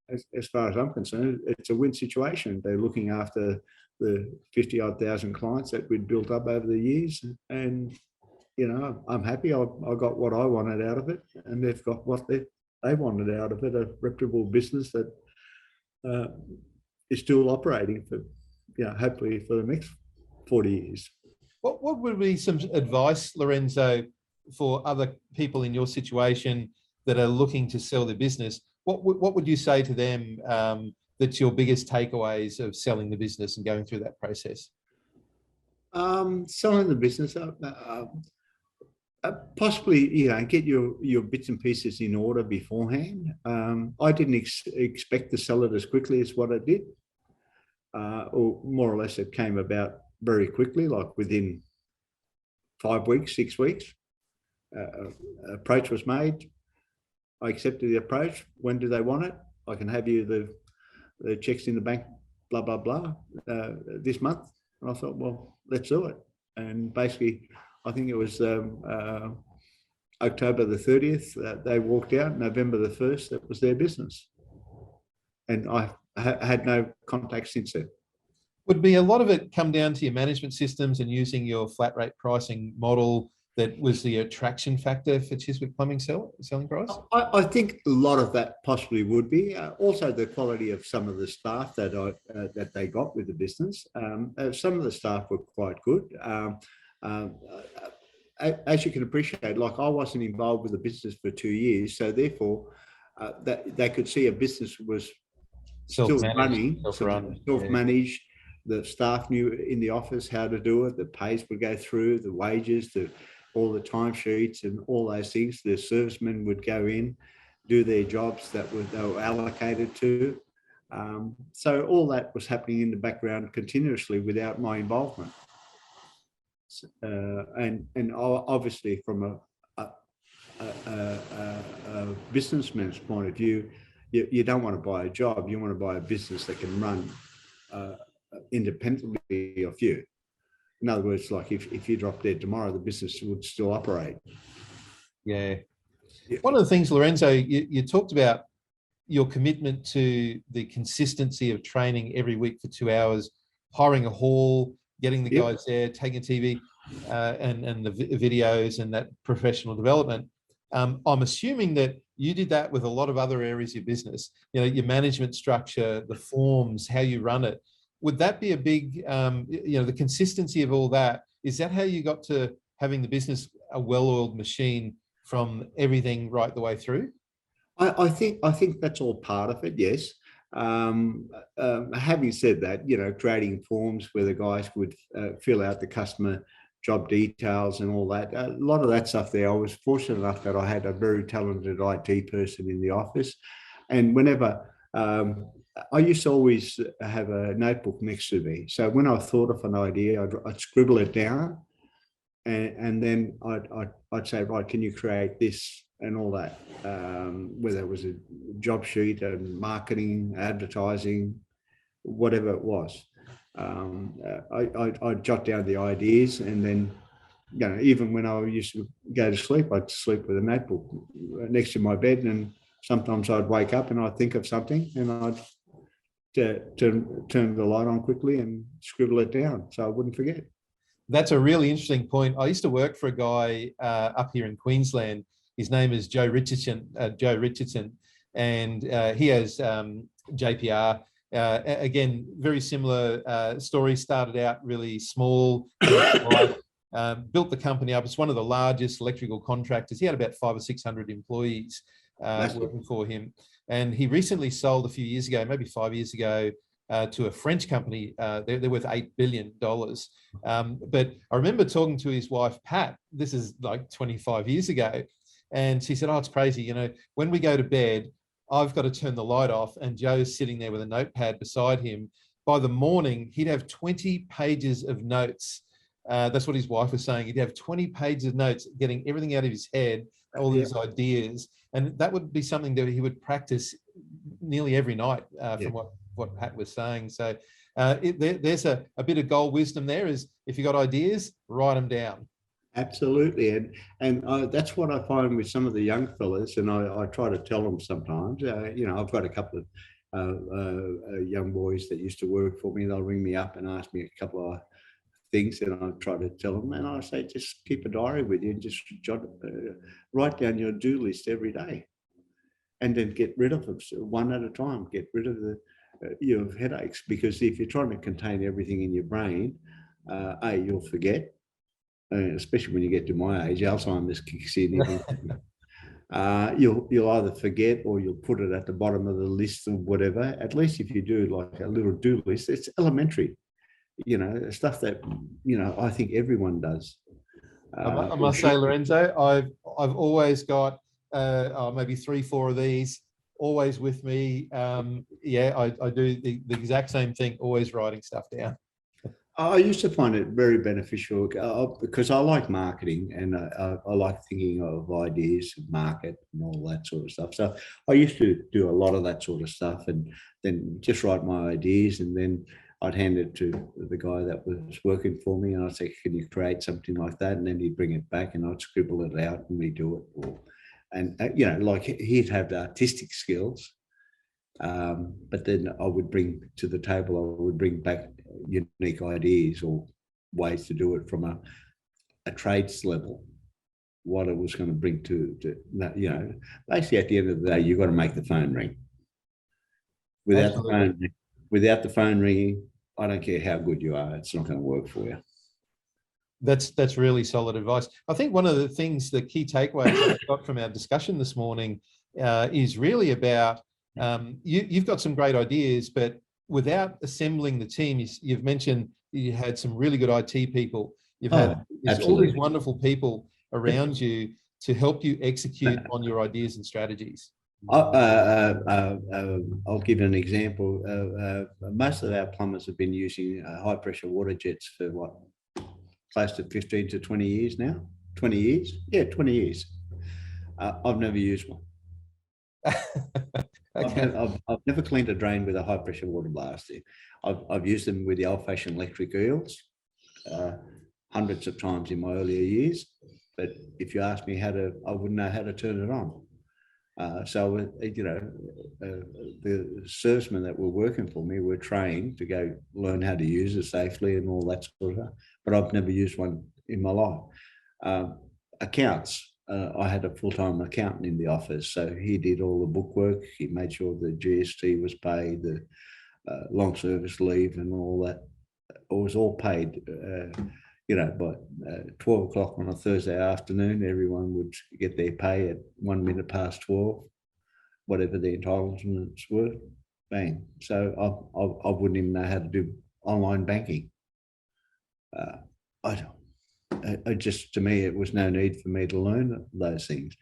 As far as I'm concerned, it's a win situation. They're looking after the 50-odd thousand clients that we'd built up over the years, and I'm happy. I got what I wanted out of it, and they've got what they wanted out of it, a reputable business that is still operating for, hopefully for the next 40 years. What would be some advice, Lorenzo, for other people in your situation that are looking to sell their business? What would you say to them that's your biggest takeaways of selling the business and going through that process? Selling the business, possibly, get your bits and pieces in order beforehand. I didn't expect to sell it as quickly as what I did, or more or less it came about very quickly, like within 5 weeks, 6 weeks. Approach was made. I accepted the approach. When do they want it? I can have you the checks in the bank, blah, blah, blah, this month. And I thought, well, let's do it. And basically, I think it was October the 30th, they walked out. November the 1st, that was their business. and I had no contact since then. Would be a lot of it come down to your management systems and using your flat rate pricing model that was the attraction factor for Chiswick Plumbing selling price? I think a lot of that possibly would be. Also, the quality of some of the staff that they got with the business. Some of the staff were quite good. As you can appreciate, like I wasn't involved with the business for 2 years, so therefore that they could see a business was still running, self-managed. The staff knew in the office how to do it. The pays would go through, the wages, all the timesheets and all those things. The servicemen would go in, do their jobs that they were allocated to. So all that was happening in the background continuously without my involvement. And obviously from a businessman's point of view, you don't want to buy a job. You want to buy a business that can run independently of you. In other words, like if you drop dead tomorrow, the business would still operate. Yeah. One of the things, Lorenzo, you talked about your commitment to the consistency of training every week for 2 hours, hiring a hall, getting the guys there, taking TV and the videos and that professional development. I'm assuming that you did that with a lot of other areas of your business, your management structure, the forms, how you run it. Would that be a big, the consistency of all that? Is that how you got to having the business a well-oiled machine from everything right the way through? I think that's all part of it. Yes. Having said that, creating forms where the guys would fill out the customer job details and all that. A lot of that stuff there. I was fortunate enough that I had a very talented IT person in the office, and whenever I used to always have a notebook next to me. So when I thought of an idea, I'd scribble it down, and then I'd say, right, can you create this and all that? Whether it was a job sheet and marketing, advertising, whatever it was. I'd jot down the ideas, and then, even when I used to go to sleep, I'd sleep with a notebook next to my bed, and sometimes I'd wake up and I'd think of something, and I'd turn the light on quickly and scribble it down so I wouldn't forget. That's a really interesting point. I used to work for a guy up here in Queensland. His name is Joe Richardson, and he has JPR. Again, very similar story. Started out really small, built the company up. It's one of the largest electrical contractors. He had about 500 or 600 employees working for him. And he recently sold a few years ago, maybe 5 years ago, to a French company. They're worth $8 billion. But I remember talking to his wife, Pat, this is like 25 years ago. And she said, oh, it's crazy. When we go to bed, I've got to turn the light off, and Joe's sitting there with a notepad beside him. By the morning, he'd have 20 pages of notes. That's what his wife was saying. He'd have 20 pages of notes, getting everything out of his head, all these ideas. And that would be something that he would practice nearly every night from what Pat was saying. So there's a bit of gold wisdom there, is if you've got ideas, write them down. Absolutely. And that's what I find with some of the young fellas, and I try to tell them sometimes. I've got a couple of young boys that used to work for me. They'll ring me up and ask me a couple of things, and I try to tell them, and I say, just keep a diary with you and just write down your do list every day, and then get rid of them one at a time. Get rid of your headaches, because if you're trying to contain everything in your brain, you'll forget. Especially when you get to my age, Alzheimer's kicks in. You'll either forget or you'll put it at the bottom of the list or whatever. At least if you do like a little do list, it's elementary, stuff that, I think everyone does. I must say, Lorenzo, I've always got maybe 3-4 of these always with me. I do the exact same thing, always writing stuff down. I used to find it very beneficial because I like marketing, and I like thinking of ideas, market and all that sort of stuff. So I used to do a lot of that sort of stuff, and then just write my ideas, and then I'd hand it to the guy that was working for me, and I'd say, can you create something like that? And then he'd bring it back, and I'd scribble it out and redo it. Like he'd have the artistic skills. But then I would bring to the table, I would bring back unique ideas or ways to do it from a trades level, what it was going to bring to basically at the end of the day, you've got to make the phone ring. Without the phone ringing, I don't care how good you are, it's not going to work for you. That's really solid advice. I think one of the things, the key takeaways I got from our discussion this morning is really about you've got some great ideas, but without assembling the team, you've mentioned you had some really good IT people. You've had all these wonderful people around you to help you execute on your ideas and strategies. I'll give you an example. Most of our plumbers have been using high pressure water jets for what, close to 15 to 20 years now. 20 years? Yeah, 20 years. I've never used one. Okay. I've never cleaned a drain with a high pressure water blast. I've used them with the old fashioned electric eels hundreds of times in my earlier years. But if you ask me I wouldn't know how to turn it on. The servicemen that were working for me were trained to go learn how to use it safely and all that sort of stuff. But I've never used one in my life. Accounts. I had a full-time accountant in the office, so he did all the bookwork. He made sure the GST was paid, the long service leave and all that. It was all paid. By 12 o'clock on a Thursday afternoon, everyone would get their pay at 1 minute past 12, whatever the entitlements were. Bang. So I wouldn't even know how to do online banking. To me, it was no need for me to learn those things.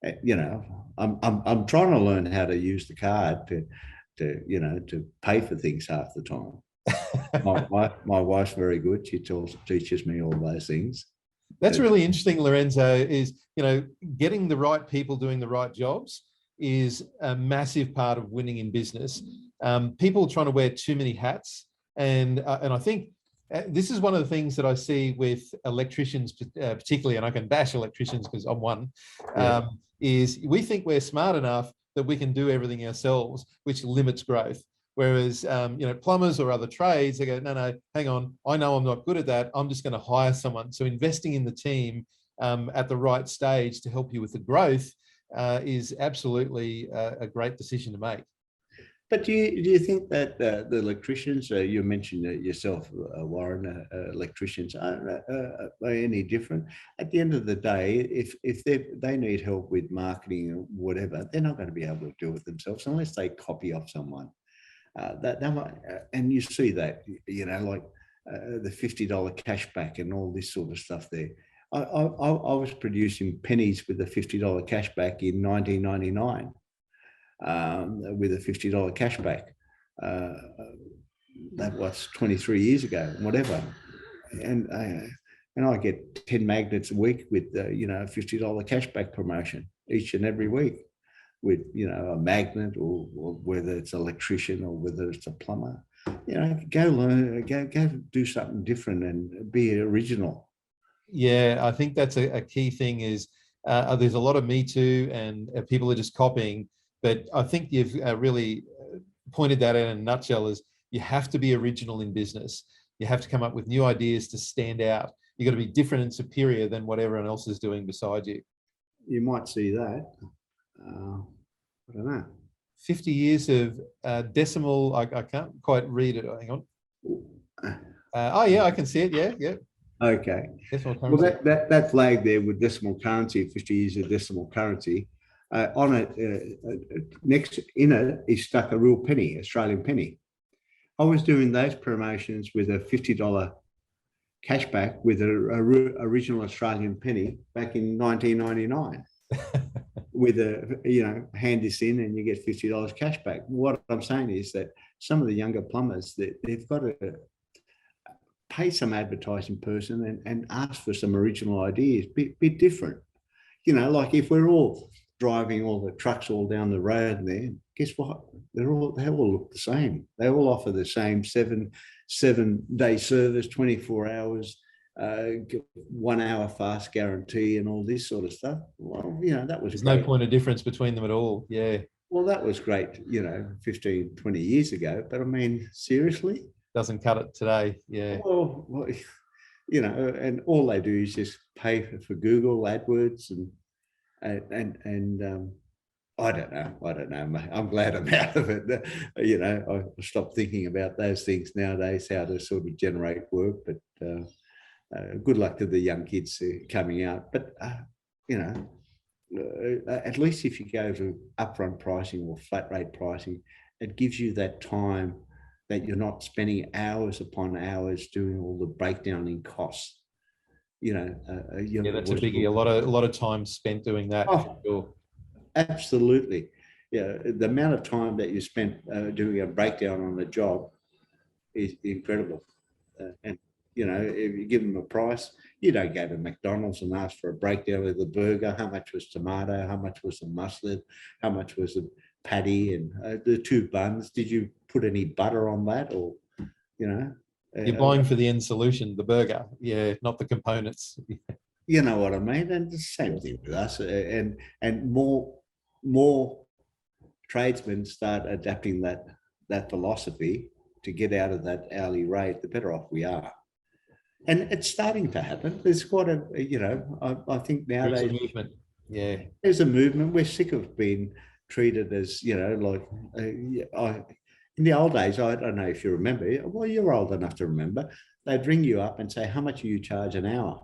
I'm trying to learn how to use the card to pay for things half the time. My wife's very good. She teaches me all those things. That's really interesting, Lorenzo, is, getting the right people doing the right jobs is a massive part of winning in business. People trying to wear too many hats. And I think this is one of the things that I see with electricians, particularly, and I can bash electricians because I'm one, is we think we're smart enough that we can do everything ourselves, which limits growth. Whereas, plumbers or other trades, they go, no, hang on, I know I'm not good at that. I'm just going to hire someone. So investing in the team at the right stage to help you with the growth is absolutely a great decision to make. But do you think that the electricians, you mentioned yourself, Warren, electricians are any different? At the end of the day, if they need help with marketing or whatever, they're not going to be able to do it themselves unless they copy off someone. And you see that, like the $50 cashback and all this sort of stuff there. I was producing pennies with a $50 cashback in 1999 with a $50 cashback. That was 23 years ago, whatever. And I get 10 magnets a week with, a $50 cashback promotion each and every week. With a magnet or whether it's an electrician or whether it's a plumber, go learn, go do something different and be original. Yeah, I think that's a key thing is there's a lot of Me Too and people are just copying, but I think you've really pointed that out in a nutshell is you have to be original in business. You have to come up with new ideas to stand out. You've got to be different and superior than what everyone else is doing beside you. You might see that. I don't know. 50 years of decimal, I can't quite read it. Hang on. I can see it. Yeah. Okay. Decimal currency. Well, that flag there with decimal currency, 50 years of decimal currency, on it, next in it is stuck a real penny, Australian penny. I was doing those promotions with a $50 cashback with an original Australian penny back in 1999. With hand this in and you get $50 cash back. What I'm saying is that some of the younger plumbers, they've got to pay some advertising person and ask for some original ideas, be different. Like if we're all driving all the trucks all down the road there, guess what? They all look the same. They all offer the same 7-day service, 24 hours, 1 hour fast guarantee and all this sort of stuff. Well, that was there's great. no point of difference between them at all. Yeah. Well, that was great, 15, 20 years ago. But I mean, seriously? Doesn't cut it today. Yeah. Well, and all they do is just pay for Google AdWords and I don't know, mate. I'm glad I'm out of it. I stopped thinking about those things nowadays, how to sort of generate work. But good luck to the young kids coming out. But at least if you go to upfront pricing or flat rate pricing, it gives you that time that you're not spending hours upon hours doing all the breakdown in costs. Yeah, that's a biggie. A lot of time spent doing that. Oh, sure. Absolutely. Yeah, the amount of time that you spent doing a breakdown on a job is incredible. And if you give them a price, you don't go to McDonald's and ask for a breakdown of the burger. How much was tomato? How much was the mustard? How much was the patty and the 2 buns? Did you put any butter on that? Or, you're buying for the end solution, the burger. Yeah, not the components. You know what I mean? And the same thing with us. And more tradesmen start adapting that philosophy to get out of that hourly rate, the better off we are. And it's starting to happen. There's quite I think nowadays there's a movement. Yeah, there's a movement. We're sick of being treated as, in the old days, I don't know if you remember, well, you're old enough to remember, they'd ring you up and say, how much do you charge an hour?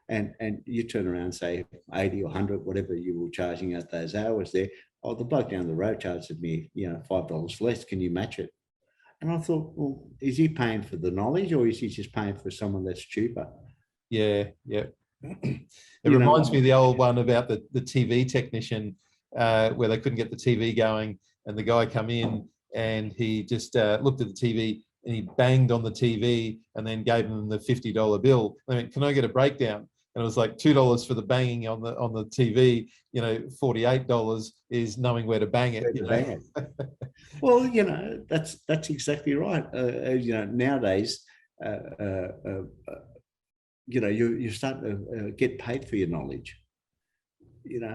And you turn around and say 80 or 100, whatever you were charging at those hours there. Oh, the bloke down the road charged me, $5 less. Can you match it? And I thought, well, is he paying for the knowledge or is he just paying for someone that's cheaper? Yeah. It reminds me of the old one about the TV technician where they couldn't get the TV going, and the guy come in and he just looked at the TV and he banged on the TV and then gave them the $50 bill. I mean, can I get a breakdown? And it was like $2 for the banging on the TV. $48 is knowing where to bang it. Well, that's exactly right. Nowadays, you start to get paid for your knowledge.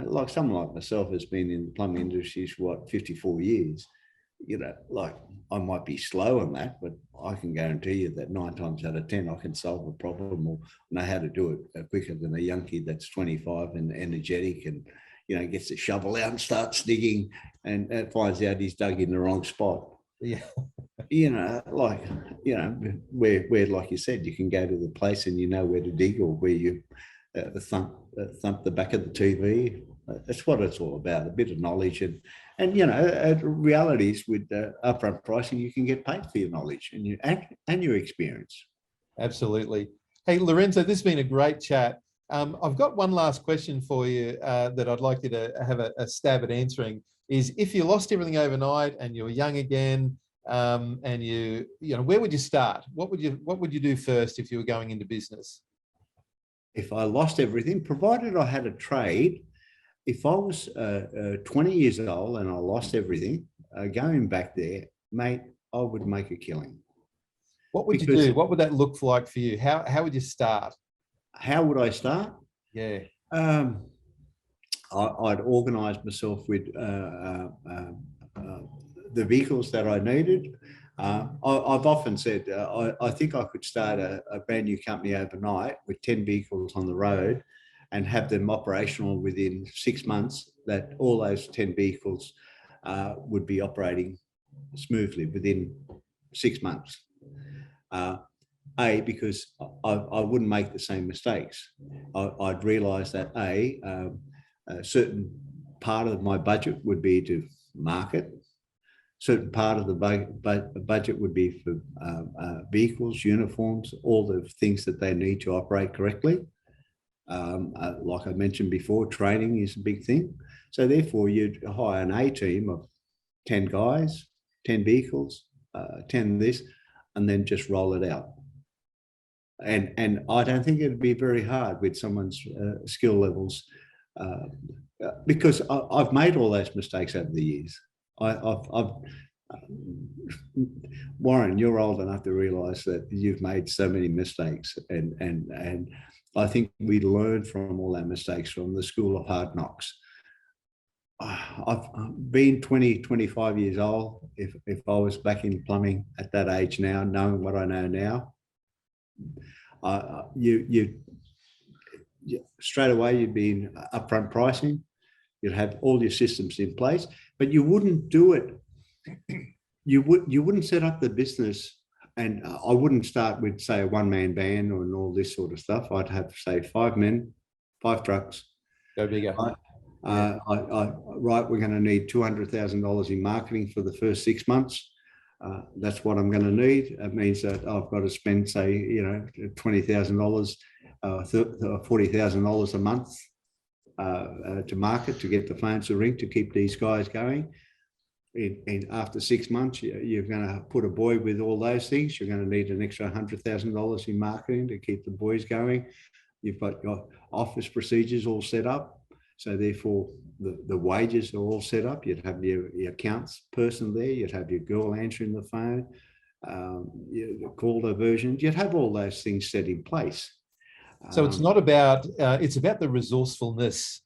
Like someone like myself has been in the plumbing industry for 54 years. I might be slow on that, but I can guarantee you that 9 times out of 10, I can solve a problem or know how to do it quicker than a young kid that's 25 and energetic and, gets the shovel out and starts digging and finds out he's dug in the wrong spot. Yeah. Where, like you said, you can go to the place and you know where to dig, or where you thump the back of the TV. That's what it's all about, a bit of knowledge. And realities with upfront pricing, you can get paid for your knowledge and your experience. Absolutely. Hey, Lorenzo, this has been a great chat. I've got one last question for you that I'd like you to have a stab at answering. Is if you lost everything overnight and you're young again, and where would you start? What would you do first if you were going into business? If I lost everything, provided I had a trade, if I was 20 years old and I lost everything, going back there, mate, I would make a killing. What would you do? What would that look like for you? How would you start? How would I start? Yeah. I'd organise myself with the vehicles that I needed. I've often said I think I could start a brand new company overnight with 10 vehicles on the road and have them operational within 6 months, that all those 10 vehicles would be operating smoothly within 6 months. Because I wouldn't make the same mistakes. I'd realise that a certain part of my budget would be to market, certain part of the budget would be for vehicles, uniforms, all the things that they need to operate correctly. Like I mentioned before, training is a big thing. So therefore, you'd hire an A team of 10 guys, 10 vehicles, 10 this, and then just roll it out. And I don't think it'd be very hard with someone's skill levels, because I've made all those mistakes over the years. Warren, you're old enough to realise that you've made so many mistakes, and I think we learn from all our mistakes from the school of hard knocks. I've been 25 years old. If I was back in plumbing at that age now, knowing what I know now, you straight away you'd be in upfront pricing. You'd have all your systems in place, but you wouldn't do it. You wouldn't set up the business, and I wouldn't start with, say, a one-man band and all this sort of stuff. I'd have, say, 5 men, 5 trucks. Go bigger. Right, we're going to need $200,000 in marketing for the first 6 months. That's what I'm going to need. It means that I've got to spend, say, $20,000, $40,000 a month to market, to get the phones to ring, to keep these guys going. And after 6 months, you're going to put a boy with all those things. You're going to need an extra $100,000 in marketing to keep the boys going. You've got your office procedures all set up. So therefore, the wages are all set up. You'd have your accounts person there. You'd have your girl answering the phone, the call diversions. You'd have all those things set in place. So it's not about, it's about the resourcefulness.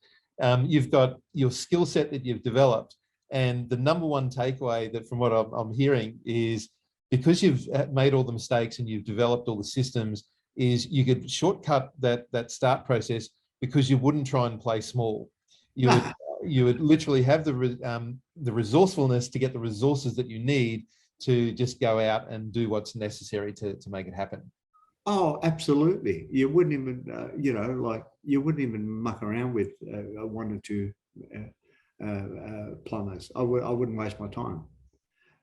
You've got your skill set that you've developed. And the number one takeaway that from what I'm hearing is, because you've made all the mistakes and you've developed all the systems, is you could shortcut that start process because you wouldn't try and play small. You would literally have the resourcefulness to get the resources that you need to just go out and do what's necessary to make it happen. Oh, absolutely. You wouldn't even, you wouldn't even muck around with 1 or 2 plumbers. I wouldn't waste my time.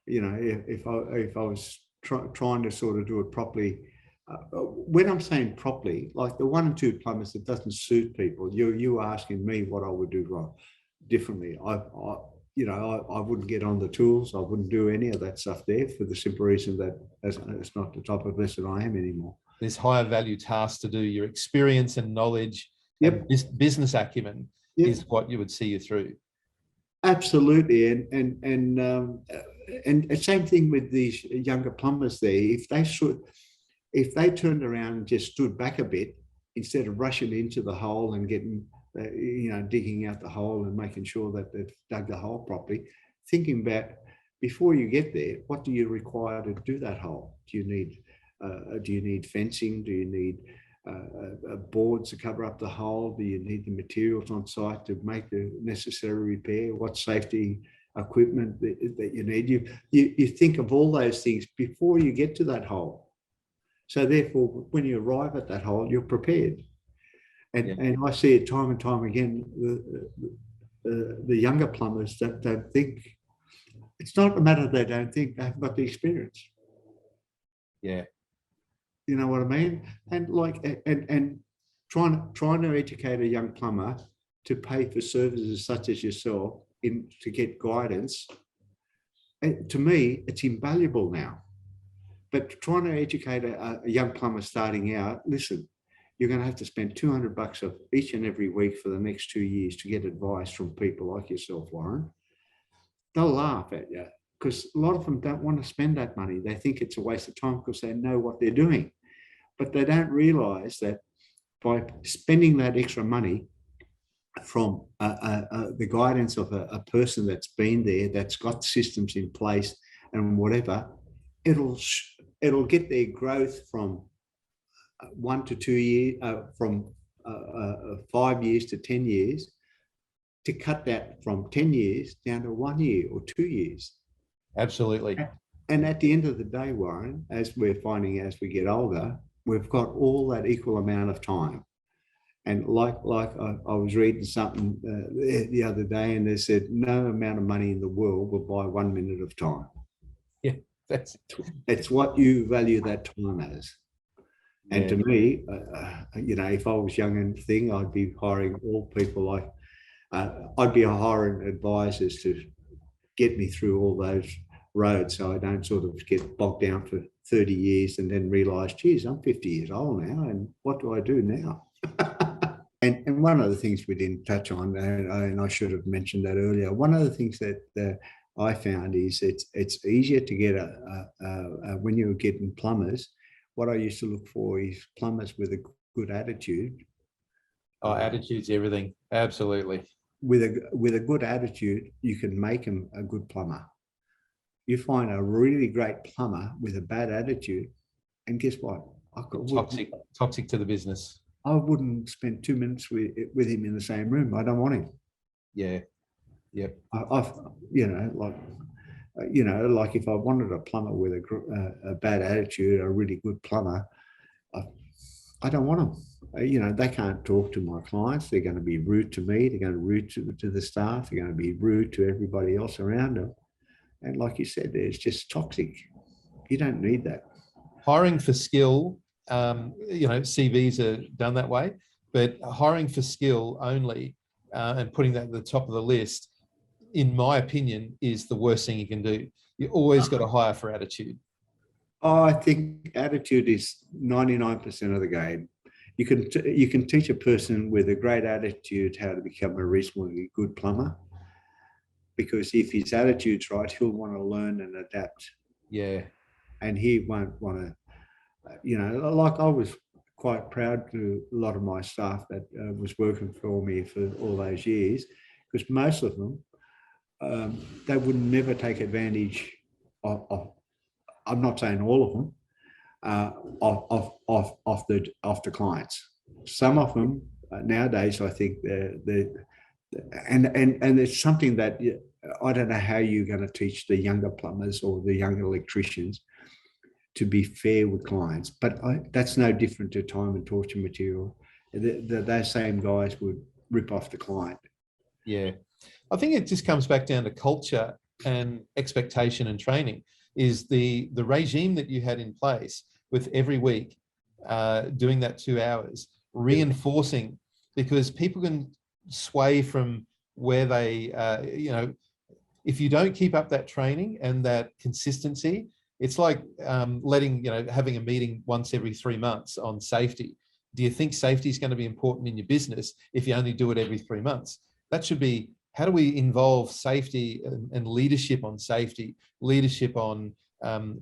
If I was trying to sort of do it properly. When I'm saying properly, like the 1 or 2 plumbers that doesn't suit people, you asking me what I would do wrong differently. I wouldn't get on the tools. I wouldn't do any of that stuff there, for the simple reason that it's not the type of person I am anymore. There's higher value tasks to do. Your experience and knowledge, yep, and business acumen, yep, is what you would see you through. Absolutely, and same thing with these younger plumbers there. If they turned around and just stood back a bit, instead of rushing into the hole and getting, digging out the hole and making sure that they've dug the hole properly, thinking about, before you get there, what do you require to do that hole? Do you need fencing? Do you need boards to cover up the hole? Do you need the materials on site to make the necessary repair? What safety equipment that you need? You think of all those things before you get to that hole. So therefore, when you arrive at that hole, you're prepared. And I see it time and time again, the younger plumbers that don't think. It's not a matter they don't think, they've got the experience. Yeah. You know what I mean? And and trying to educate a young plumber to pay for services such as yourself to get guidance, to me, it's invaluable now. But trying to educate a young plumber starting out, listen, you're going to have to spend $200 each and every week for the next 2 years to get advice from people like yourself, Warren. They'll laugh at you, because a lot of them don't want to spend that money. They think it's a waste of time because they know what they're doing. But they don't realize that by spending that extra money from the guidance of a person that's been there, that's got systems in place and whatever, it'll get their growth from 1 to 2 years, from 5 years to 10 years, to cut that from 10 years down to 1 year or 2 years. Absolutely. And at the end of the day, Warren, as we're finding as we get older, we've got all that equal amount of time. And like I was reading something the other day, and they said no amount of money in the world will buy 1 minute of time. Yeah, it's what you value that time as. And to me, if I was young and thing, I'd be hiring all people like, I'd be hiring advisors to get me through all those roads, so I don't sort of get bogged down for 30 years and then realize, geez, I'm 50 years old now, and what do I do now? And one of the things we didn't touch on, and I should have mentioned that earlier, one of the things that I found is it's easier to get when you're getting plumbers. What I used to look for is plumbers with a good attitude. Oh, attitude's everything. Absolutely. with a good attitude, you can make him a good plumber. You find a really great plumber with a bad attitude, and guess what? Toxic to the business. I wouldn't spend 2 minutes with him in the same room. I don't want him. Yeah. Yep. I've like if I wanted a plumber with a bad attitude, a really good plumber, I don't want them. They can't talk to my clients. They're going to be rude to me. They're going to be rude to the staff. They're going to be rude to everybody else around them. And like you said, it's just toxic. You don't need that. Hiring for skill, CVs are done that way, but hiring for skill only and putting that at the top of the list, in my opinion, is the worst thing you can do. You always got to hire for attitude. I think attitude is 99% of the game. You can teach a person with a great attitude how to become a reasonably good plumber, because if his attitude's right, he'll want to learn and adapt. Yeah. And he won't want to, like I was quite proud to a lot of my staff that was working for me for all those years, because most of them, they would never take advantage of I'm not saying all of them, of the clients. Some of them nowadays, I think, and it's something that I don't know how you're going to teach the younger plumbers or the younger electricians to be fair with clients. But that's no different to time and torture material. Those same guys would rip off the client. Yeah. I think it just comes back down to culture and expectation and training. Is the regime that you had in place with every week doing that 2 hours, reinforcing, because people can sway from where they, if you don't keep up that training and that consistency, it's like having a meeting once every 3 months on safety. Do you think safety is going to be important in your business if you only do it every 3 months? That should be, how do we involve safety and leadership on safety, leadership on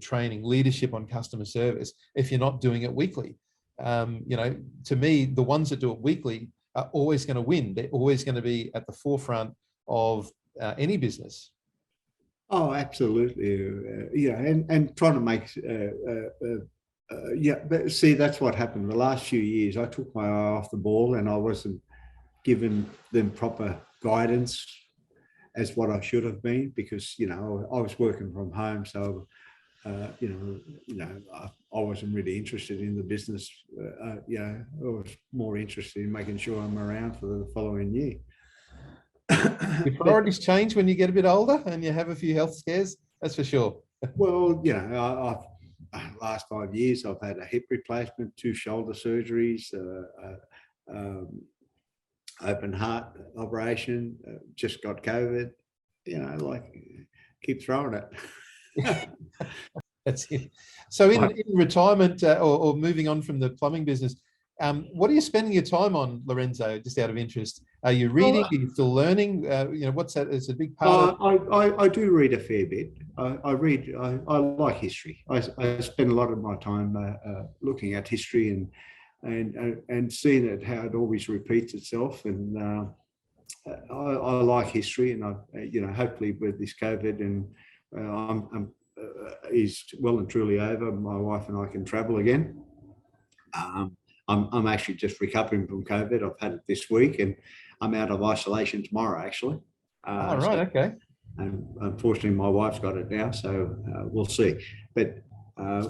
training, leadership on customer service, if you're not doing it weekly? To me, the ones that do it weekly are always going to win. They're always going to be at the forefront of any business. Oh, absolutely. And trying to make, but see, that's what happened the last few years. I took my eye off the ball and I wasn't giving them proper guidance as what I should have been, because, I was working from home. So, I wasn't really interested in the business. I was more interested in making sure I'm around for the following year. Your priorities change when you get a bit older and you have a few health scares, that's for sure. Well, I've last 5 years, I've had a hip replacement, 2 shoulder surgeries, open heart operation, just got COVID, keep throwing it. That's it. So in retirement or moving on from the plumbing business, what are you spending your time on, Lorenzo, just out of interest? Are you reading? Are you still learning? What's that? It's a big part of... I do read a fair bit. I read, I like history. I spend a lot of my time looking at history and seeing it, how it always repeats itself. And I like history, and hopefully with this COVID and is well and truly over, my wife and I can travel again. I'm actually just recovering from COVID. I've had it this week, and I'm out of isolation tomorrow, actually. Okay. And unfortunately, my wife's got it now, so we'll see. But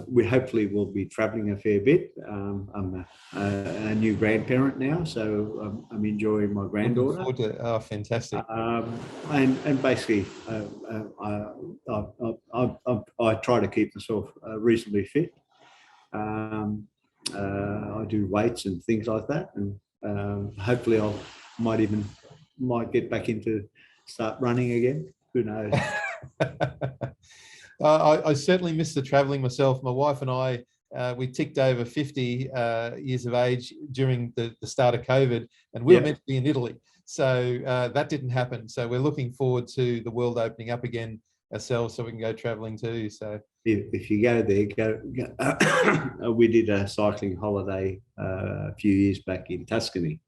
we hopefully will be traveling a fair bit. I'm a new grandparent now, so I'm enjoying my granddaughter. Oh, fantastic! And basically, I try to keep myself reasonably fit. I do weights and things like that, and hopefully I might get back into start running again. Who knows? I certainly miss the traveling myself. My wife and I, we ticked over 50 years of age during the start of COVID, and we were meant to be in Italy. So that didn't happen. So we're looking forward to the world opening up again ourselves so we can go traveling too. So if you go there, go. We did a cycling holiday a few years back in Tuscany.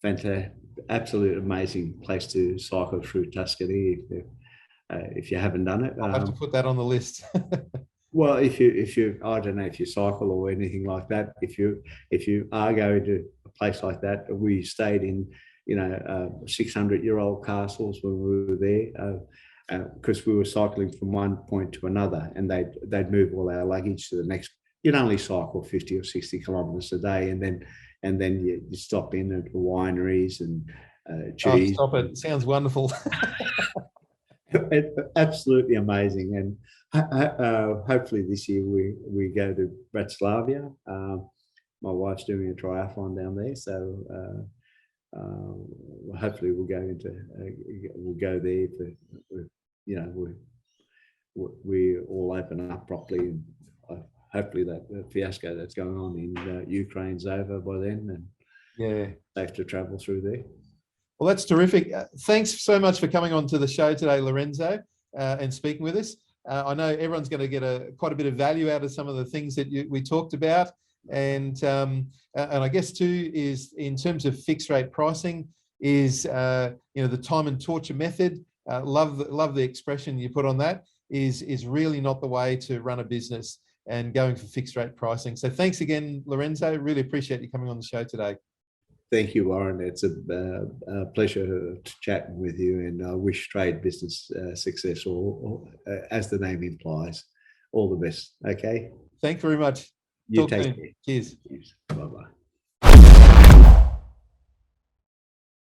fantastic, absolute amazing place to cycle through Tuscany if you haven't done it. I'll have to put that on the list. Well, if you, I don't know if you cycle or anything like that. If you are going to a place like that, we stayed in, 600-year-old castles when we were there, because we were cycling from one point to another, and they'd move all our luggage to the next. You'd only cycle 50 or 60 kilometres a day, and then you stop in at wineries and cheese. Oh, stop it! Sounds wonderful. Absolutely amazing, and hopefully this year we go to Bratislava. My wife's doing a triathlon down there, so hopefully we'll go there for, we all open up properly, and hopefully that fiasco that's going on in Ukraine's over by then, and safe to travel through there. Well, that's terrific. Thanks so much for coming on to the show today, Lorenzo, and speaking with us. I know everyone's going to get quite a bit of value out of some of the things that we talked about. And I guess too is in terms of fixed rate pricing is, the time and torture method. Love the expression you put on that is really not the way to run a business, and going for fixed rate pricing. So thanks again, Lorenzo. Really appreciate you coming on the show today. Thank you, Warren. It's a pleasure chatting with you, and I wish trade business success, or as the name implies, all the best. Okay. Thanks very much. You Talk take soon. care. Cheers. Bye-bye.